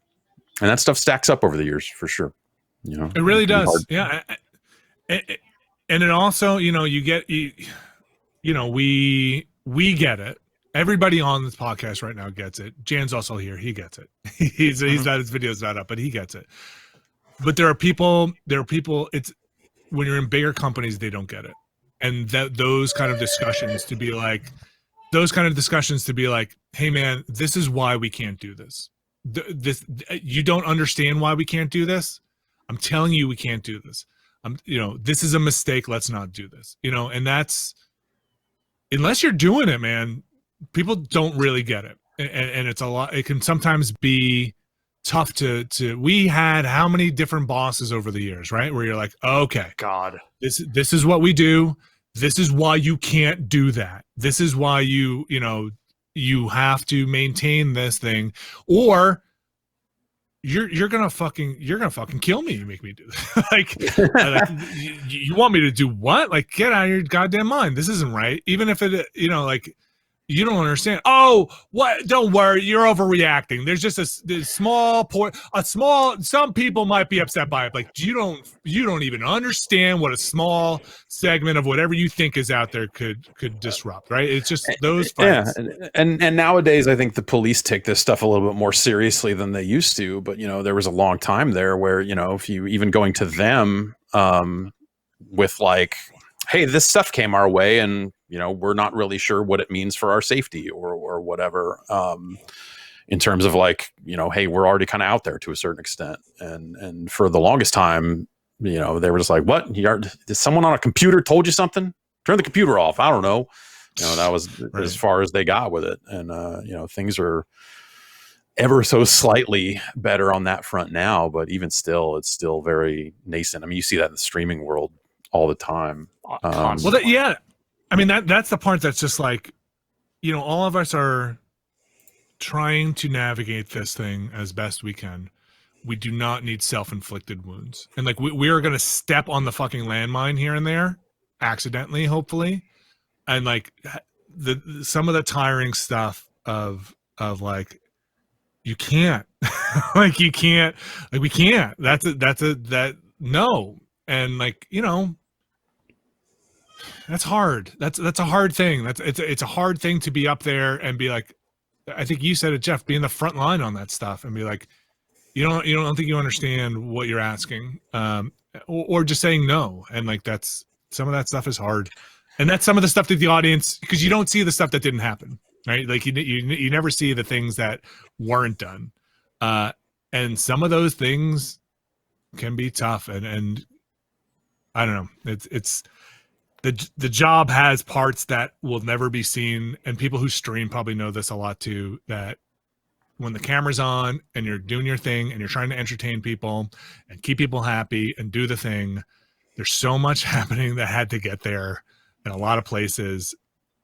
that stuff stacks up over the years for sure. You know, It really does. hard. Yeah. And it also, you know, we get it. Everybody on this podcast right now gets it. Jan's also here. He gets it. He's not, his video's not up, but he gets it. But there are people, it's when you're in bigger companies, they don't get it. And those kind of discussions to be like, hey man, this is why we can't do this. You don't understand why we can't do this. I'm telling you, we can't do this. This is a mistake. Let's not do this. And that's, unless you're doing it, man, people don't really get it. And it's a lot. It can sometimes be tough to we had how many different bosses over the years, right? Where you're like, okay, God, this is what we do. This is why you can't do that. This is why you have to maintain this thing, or you're gonna fucking kill me. You make me do this. like you want me to do what? Like, get out of your goddamn mind. This isn't right. Even if it, like, you don't understand. Oh, what? Don't worry. You're overreacting. There's just a small point. Some people might be upset by it. Like, you don't even understand what a small segment of whatever you think is out there could disrupt. Right? It's just those fights. Yeah, and nowadays I think the police take this stuff a little bit more seriously than they used to. But there was a long time there where if you even going to them with like, hey, this stuff came our way, and we're not really sure what it means for our safety or whatever, in terms of like, hey, we're already kind of out there to a certain extent. And for the longest time, they were just like, what? Did someone on a computer told you something? Turn the computer off. I don't know. That was right. As far as they got with it. And, things are ever so slightly better on that front now, but even still, it's still very nascent. I mean, you see that in the streaming world all the time. Yeah. I mean, that's the part that's just like, all of us are trying to navigate this thing as best we can. We do not need self-inflicted wounds. And like, we are going to step on the fucking landmine here and there, accidentally, hopefully. And like some of the tiring stuff of like, you can't, like, you can't, like, we can't, no. And like, that's hard. That's a hard thing. It's a hard thing to be up there and be like, I think you said it, Jeff, be in the front line on that stuff and be like, you don't think you understand what you're asking, or just saying no. And like, that's, some of that stuff is hard, and that's some of the stuff that the audience, because you don't see the stuff that didn't happen, right? Like you never see the things that weren't done, and some of those things can be tough, and I don't know. It's the job has parts that will never be seen, and people who stream probably know this a lot too, that when the camera's on and you're doing your thing and you're trying to entertain people and keep people happy and do the thing, there's so much happening that had to get there in a lot of places,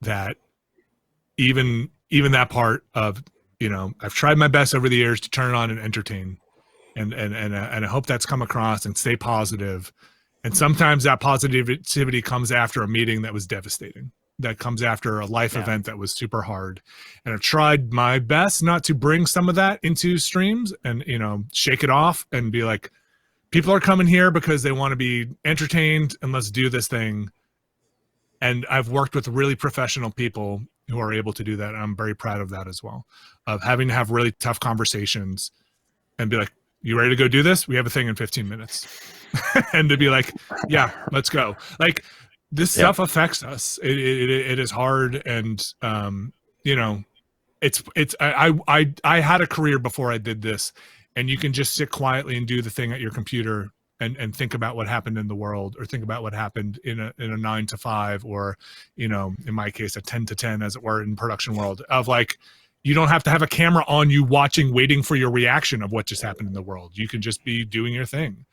that even that part of, I've tried my best over the years to turn it on and entertain, and I hope that's come across, and stay positive. And sometimes that positivity comes after a meeting that was devastating, that comes after a life event that was super hard. And I've tried my best not to bring some of that into streams and, shake it off and be like, people are coming here because they want to be entertained, and let's do this thing. And I've worked with really professional people who are able to do that. And I'm very proud of that as well, of having to have really tough conversations and be like, you ready to go do this? We have a thing in 15 minutes. And to be like, yeah, let's go. Like, this stuff affects us. It is hard. And, I had a career before I did this, and you can just sit quietly and do the thing at your computer and think about what happened in the world, or think about what happened in a 9 to 5, or, in my case, a 10 to 10, as it were, in production world, of like, you don't have to have a camera on you watching, waiting for your reaction of what just happened in the world. You can just be doing your thing.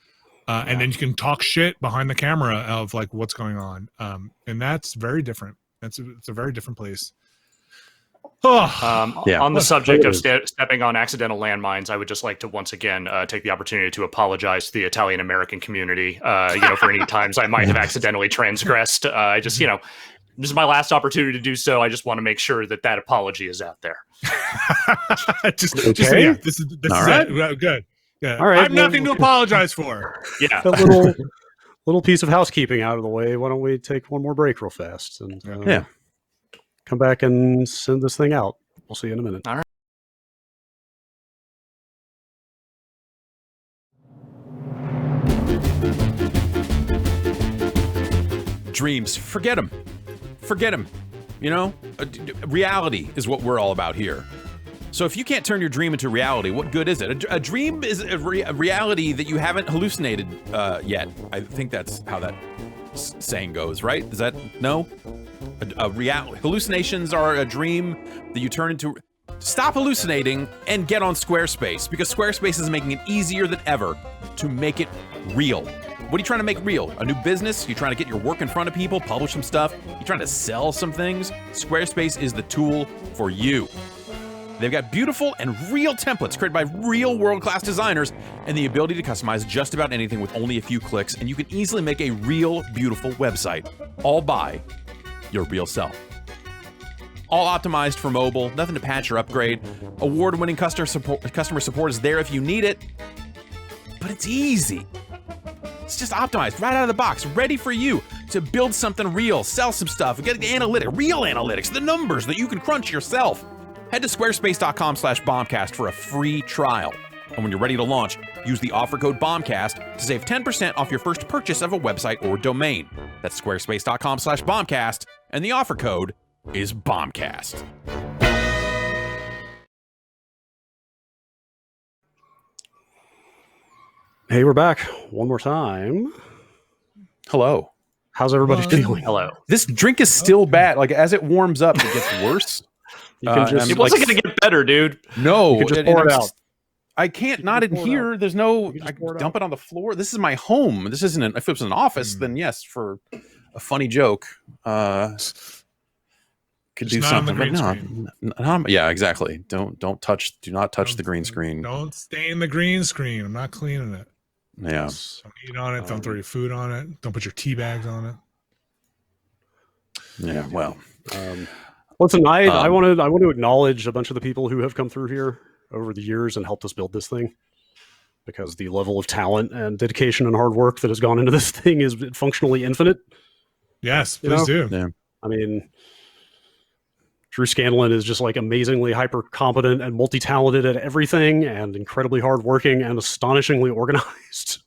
And then you can talk shit behind the camera of like what's going on. And that's very different. It's a very different place. Oh, Yeah. On the subject of It stepping on accidental landmines, I would just like to once again take the opportunity to apologize to the Italian American community. For any times I might have accidentally transgressed. This is my last opportunity to do so. I just want to make sure that apology is out there. just Okay. yeah, this is All it. Well, good. Yeah. All right, I have nothing to apologize for. Yeah. that little piece of housekeeping out of the way. Why don't we take one more break real fast and Yeah. come back and send this thing out. We'll see you in a minute. All right. Dreams, forget them. Forget them. Reality is what we're all about here. So if you can't turn your dream into reality, what good is it? A dream is a reality that you haven't hallucinated yet. I think that's how that saying goes, right? Is that no? Hallucinations are a dream that you turn into. Stop hallucinating and get on Squarespace, because Squarespace is making it easier than ever to make it real. What are you trying to make real? A new business? You're trying to get your work in front of people, publish some stuff? You're trying to sell some things? Squarespace is the tool for you. They've got beautiful and real templates created by real world-class designers and the ability to customize just about anything with only a few clicks, and you can easily make a real, beautiful website, all by your real self. All optimized for mobile, nothing to patch or upgrade. Award-winning customer support is there if you need it, but it's easy. It's just optimized right out of the box, ready for you to build something real, sell some stuff, get real analytics, the numbers that you can crunch yourself. Head to squarespace.com/bombcast for a free trial. And when you're ready to launch, use the offer code BOMBCAST to save 10% off your first purchase of a website or domain. That's squarespace.com/bombcast, and the offer code is BOMBCAST. Hey, we're back one more time. Hello. How's everybody feeling? Hello. This drink is still bad. Like, as it warms up, it gets worse. You can just It wasn't going to get better, dude. No, You can just pour it out. I can't not in pour it here. There's no. You can I just pour it dump it on the floor. This is my home. This isn't. If it was an office, then yes, for a funny joke, could Just do not on the something. But green no, yeah, exactly. Do not touch the green screen. Don't stain the green screen. I'm not cleaning it. Yeah. Don't eat on it. Don't throw your food on it. Don't put your tea bags on it. Yeah. Well. Listen, I want to acknowledge a bunch of the people who have come through here over the years and helped us build this thing, because the level of talent and dedication and hard work that has gone into this thing is functionally infinite. Yes, You please know? do. Yeah. I mean, Drew Scanlon is just like amazingly hyper competent and multi-talented at everything, and incredibly hardworking and astonishingly organized.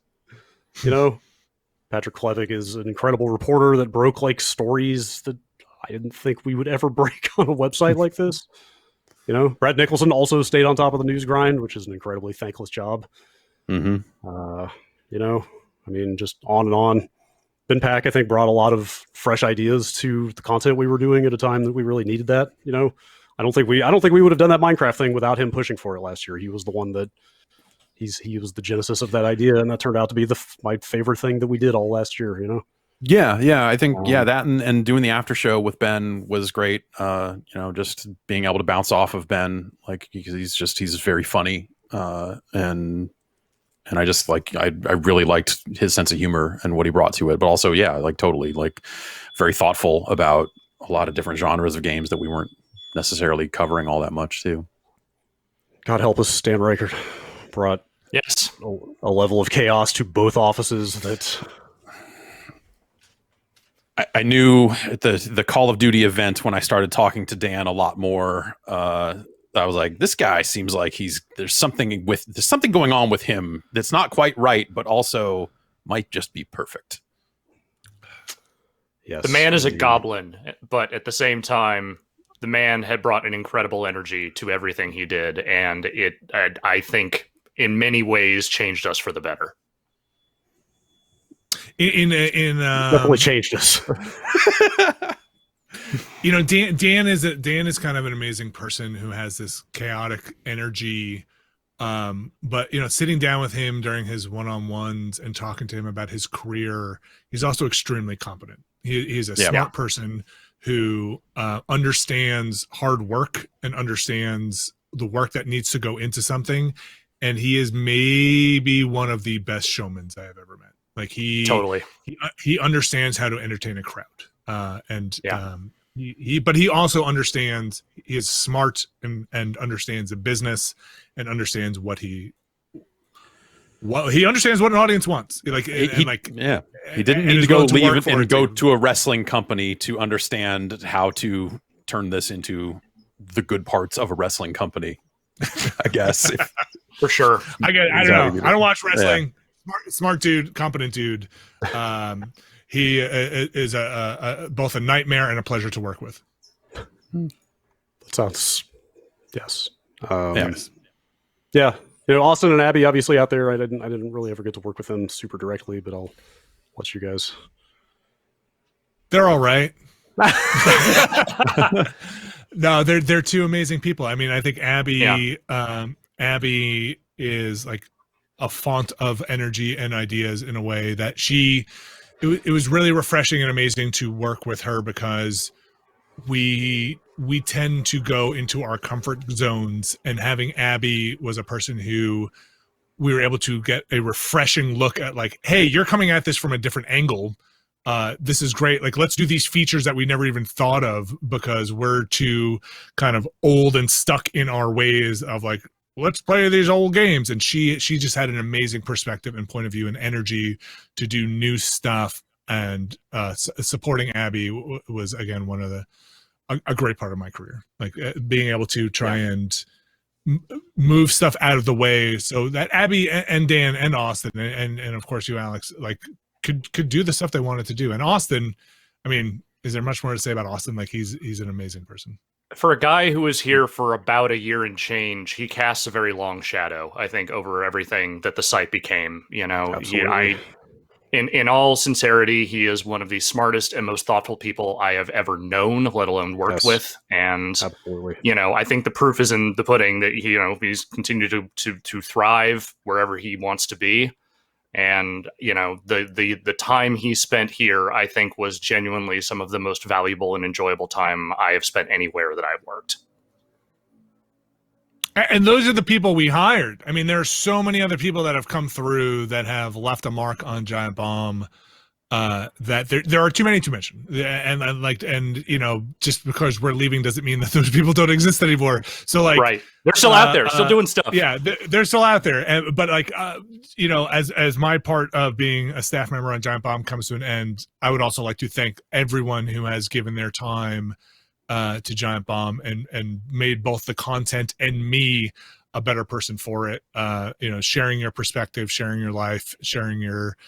Patrick Klevick is an incredible reporter that broke like stories that I didn't think we would ever break on a website like this. Brad Nicholson also stayed on top of the news grind, which is an incredibly thankless job. Mm-hmm. I mean, just on and on. Ben Pack, I think, brought a lot of fresh ideas to the content we were doing at a time that we really needed that. I don't think we would have done that Minecraft thing without him pushing for it last year. He was the one that he was the genesis of that idea, and that turned out to be my favorite thing that we did all last year. Yeah. I think that and doing the after show with Ben was great. Just being able to bounce off of Ben, like, because he's very funny, and I just I really liked his sense of humor and what he brought to it. But also, totally very thoughtful about a lot of different genres of games that we weren't necessarily covering all that much too. God help us, Stan Reichert brought a level of chaos to both offices that. I knew at the Call of Duty event, when I started talking to Dan a lot more, I was like, this guy seems like there's something going on with him that's not quite right, but also might just be perfect. Yes, The man is a goblin, but at the same time, the man had brought an incredible energy to everything he did, and I think, in many ways, changed us for the better. Definitely changed us. Dan is kind of an amazing person who has this chaotic energy. But sitting down with him during his one-on-ones and talking to him about his career, he's also extremely competent. He's a smart person who understands hard work and understands the work that needs to go into something. And he is maybe one of the best showmen I have ever met. Like Totally. he understands how to entertain a crowd. Yeah. But he also understands, he is smart and understands the business and understands what he understands what an audience wants. He didn't need to go leave and go to a wrestling company to understand how to turn this into the good parts of a wrestling company. I guess for sure. I don't know. I don't watch wrestling. Yeah. Smart dude, competent dude. He is both a nightmare and a pleasure to work with. That sounds, yes. Yes. Yeah. You know, Austin and Abby obviously out there. I didn't really ever get to work with them super directly, but I'll let you guys. They're all right. No, they're two amazing people. I mean, I think Abby is like a font of energy and ideas in a way that it was really refreshing and amazing to work with her, because we tend to go into our comfort zones, and having Abby was a person who we were able to get a refreshing look at, like, hey, you're coming at this from a different angle. This is great. Like, let's do these features that we never even thought of because we're too kind of old and stuck in our ways of like, let's play these old games. And she just had an amazing perspective and point of view and energy to do new stuff. And supporting Abby was, again, one of a great part of my career. Like being able to try and move stuff out of the way so that Abby and Dan and Austin and of course you, Alex, like could do the stuff they wanted to do. And Austin, I mean, is there much more to say about Austin? Like he's an amazing person. For a guy who was here for about a year and change, he casts a very long shadow, I think, over everything that the site became. You know, in all sincerity, he is one of the smartest and most thoughtful people I have ever known, let alone worked with. And, you know, I think the proof is in the pudding that he's continued to thrive wherever he wants to be. And, you know, the time he spent here, I think, was genuinely some of the most valuable and enjoyable time I have spent anywhere that I've worked. And those are the people we hired. I mean, there are so many other people that have come through that have left a mark on Giant Bomb that there are too many to mention. And you know, just because we're leaving doesn't mean that those people don't exist anymore. So like, right, they're still out there, still doing stuff. Yeah, they're still out there. But like, you know, as my part of being a staff member on Giant Bomb comes to an end, I would also like to thank everyone who has given their time to Giant Bomb and made both the content and me a better person for it. You know, sharing your perspective, sharing your life, sharing your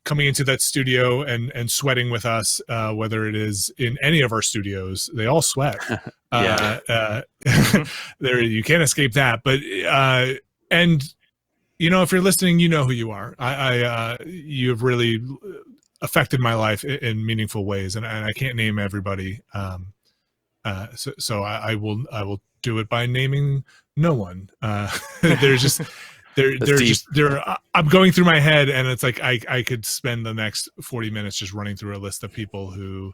coming into that studio and sweating with us, whether it is in any of our studios. They all sweat. There, you can't escape that. But and you know, if you're listening, you know who you are. You have really affected my life in meaningful ways, and I can't name everybody. So I will do it by naming no one. There's just I'm going through my head, and it's like I could spend the next 40 minutes just running through a list of people who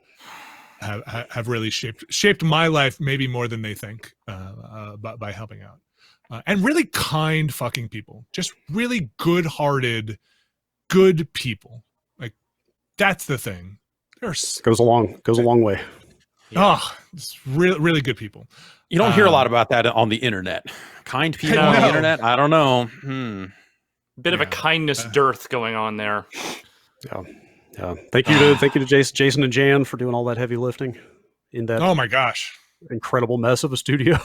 have really shaped my life, maybe more than they think, by helping out. And really kind fucking people, just really good-hearted, good people. Like that's the thing. Goes a long way. Yeah. Oh, it's really good people. You don't hear a lot about that on the internet. Kind people on the internet? I don't know. Bit of a kindness dearth going on there. Yeah. Thank you to Jason and Jan for doing all that heavy lifting in that. Oh my gosh, incredible mess of a studio.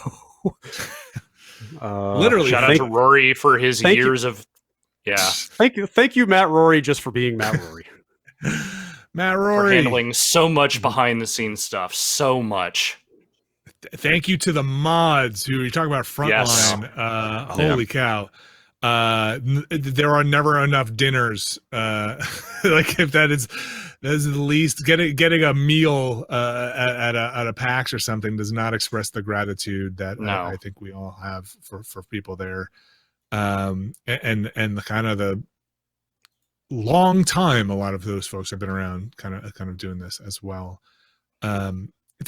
Literally, shout out to Rory for his years of. Yeah. Thank you, Matt Rory, just for being Matt Rory. Matt Rory for handling so much behind the scenes stuff, so much. Thank you to the mods who you talk about frontline. Yes. Holy cow. There are never enough dinners. Like if that is the least getting a meal at a PAX or something does not express the gratitude that I think we all have for people there. And the kind of the long time a lot of those folks have been around kind of doing this as well.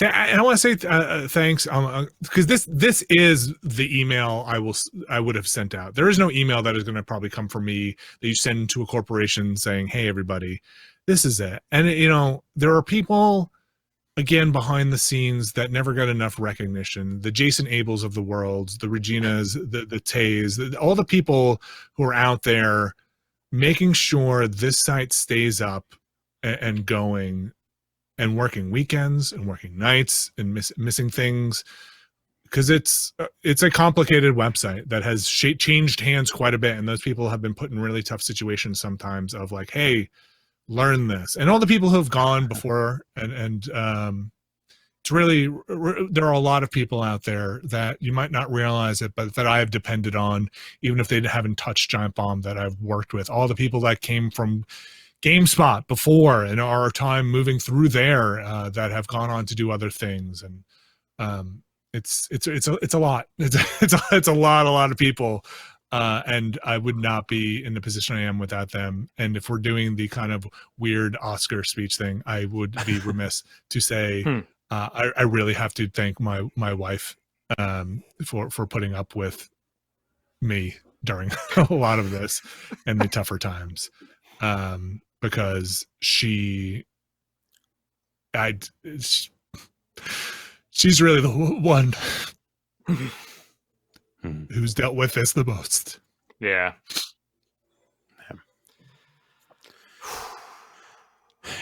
And I want to say thanks, because this is the email I would have sent out. There is no email that is going to probably come from me that you send to a corporation saying, "Hey, everybody, this is it." And there are people, again, behind the scenes that never got enough recognition. The Jason Abels of the world, the Reginas, the Tays, all the people who are out there making sure this site stays up and going, and working weekends and working nights and missing things, because it's a complicated website that has changed hands quite a bit, and those people have been put in really tough situations sometimes of like, hey, learn this. And all the people who have gone before, and it's really, there are a lot of people out there that you might not realize it, but that I have depended on, even if they haven't touched Giant Bomb, that I've worked with. All the people that came from GameSpot before and our time moving through there, that have gone on to do other things. And it's a lot. It's a lot of people. And I would not be in the position I am without them. And if we're doing the kind of weird Oscar speech thing, I would be remiss to say, I really have to thank my wife for putting up with me during a lot of this and the tougher times, because she's really the one who's dealt with this the most. Yeah.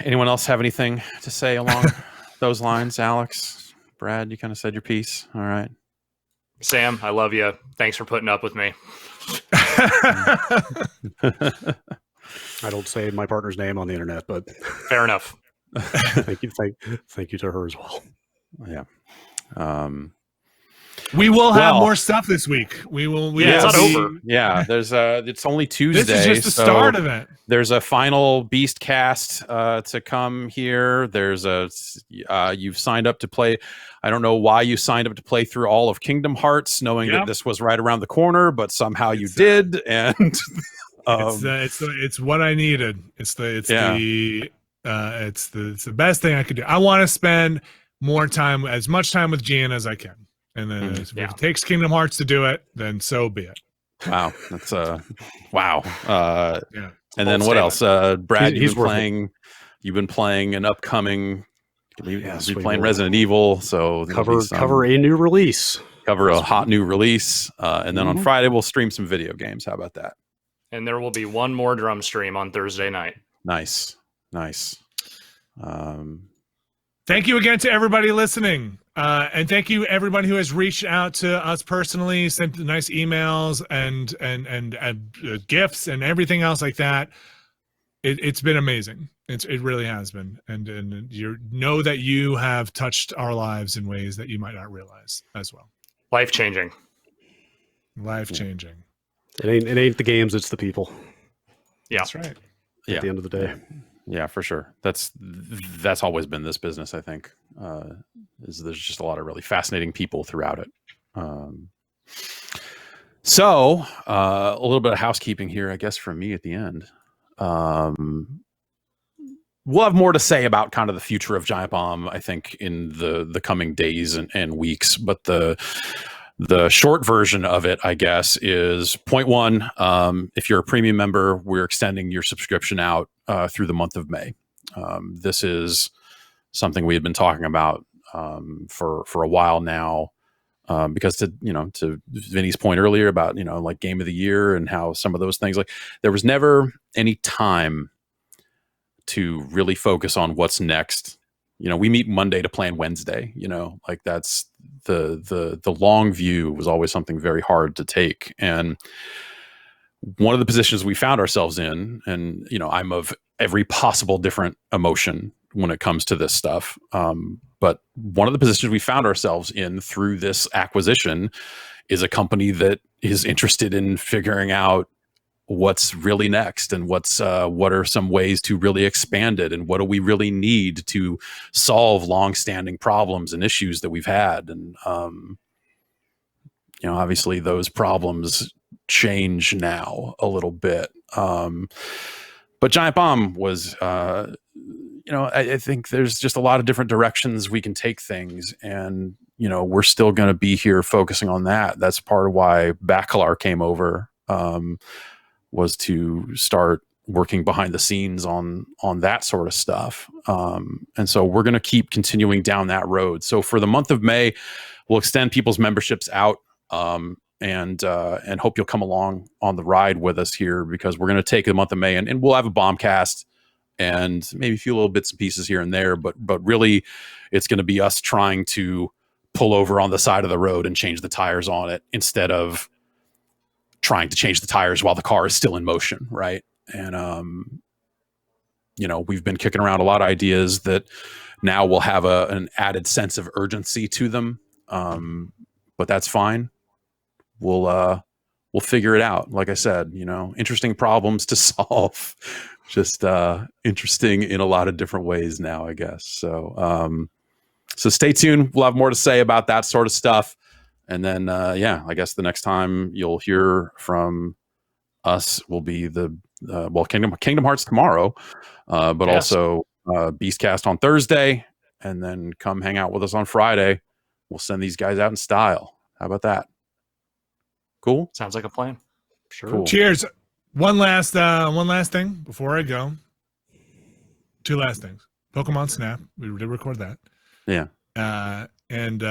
Anyone else have anything to say along those lines? Alex, Brad, you kind of said your piece. All right. Sam, I love you. Thanks for putting up with me. I don't say my partner's name on the internet, but Fair enough. thank you to her as well. Yeah. We will have more stuff this week. We will. It's not over. Yeah, there's it's only Tuesday. This is just the start of it. There's a final Beast cast to come here. There's you've signed up to play. I don't know why you signed up to play through all of Kingdom Hearts, knowing that this was right around the corner, but somehow you did. And it's what I needed. It's the best thing I could do. I want to spend as much time with Gian as I can. And then if it takes Kingdom Hearts to do it, then so be it. Wow. That's wow. Yeah. And then what else? Brad, you've been playing an upcoming, you've been playing Resident Evil, so cover a new release. Cover a hot new release. And then on Friday we'll stream some video games. How about that? And there will be one more drum stream on Thursday night. Nice. Thank you again to everybody listening. And thank you everybody who has reached out to us personally, sent nice emails and gifts and everything else like that. It's been amazing. It really has been. And you know that you have touched our lives in ways that you might not realize as well. Life-changing. Life-changing. It ain't the games, it's the people. Yeah. That's right. At the end of the day. Yeah, for sure. That's always been this business, I think. There's just a lot of really fascinating people throughout it. So a little bit of housekeeping here, I guess, from me at the end. We'll have more to say about kind of the future of Giant Bomb, I think, in the coming days and weeks. But the short version of it, I guess, is point one. If you're a premium member, we're extending your subscription out through the month of May. This is something we had been talking about for a while now, because to Vinny's point earlier about like Game of the Year and how some of those things, like there was never any time to really focus on what's next. We meet Monday to plan Wednesday. Like that's the long view was always something very hard to take. And one of the positions we found ourselves in, and I'm of every possible different emotion when it comes to this stuff. But one of the positions we found ourselves in through this acquisition is a company that is interested in figuring out what's really next and what are some ways to really expand it, and what do we really need to solve long-standing problems and issues that we've had. And obviously those problems change now a little bit. But Giant Bomb was I think there's just a lot of different directions we can take things, and we're still going to be here focusing on that. That's part of why Bacalar came over, was to start working behind the scenes on that sort of stuff. And so we're going to keep continuing down that road. So for the month of May, we'll extend people's memberships out, and hope you'll come along on the ride with us here, because we're going to take the month of May and we'll have a Bombcast and maybe a few little bits and pieces here and there, but really it's going to be us trying to pull over on the side of the road and change the tires on it, instead of trying to change the tires while the car is still in motion. Right. And, we've been kicking around a lot of ideas that now will have an added sense of urgency to them. But that's fine. We'll figure it out. Like I said, interesting problems to solve, just interesting in a lot of different ways now, I guess. So stay tuned. We'll have more to say about that sort of stuff. And then, I guess the next time you'll hear from us will be Kingdom Hearts tomorrow, but Yes. also Beastcast on Thursday, and then come hang out with us on Friday. We'll send these guys out in style. How about that? Cool. Sounds like a plan. Sure. Cool. Cheers. One last thing before I go. Two last things. Pokemon Snap. We did record that. Yeah. And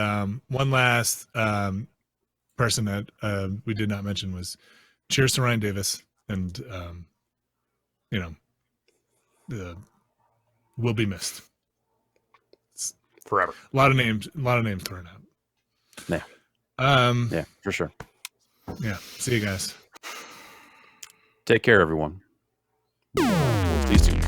one last person that we did not mention was cheers to Ryan Davis, and will be missed. It's Forever. a lot of names thrown out. Yeah. Yeah, for sure. Yeah. See you guys. Take care, everyone. Please do.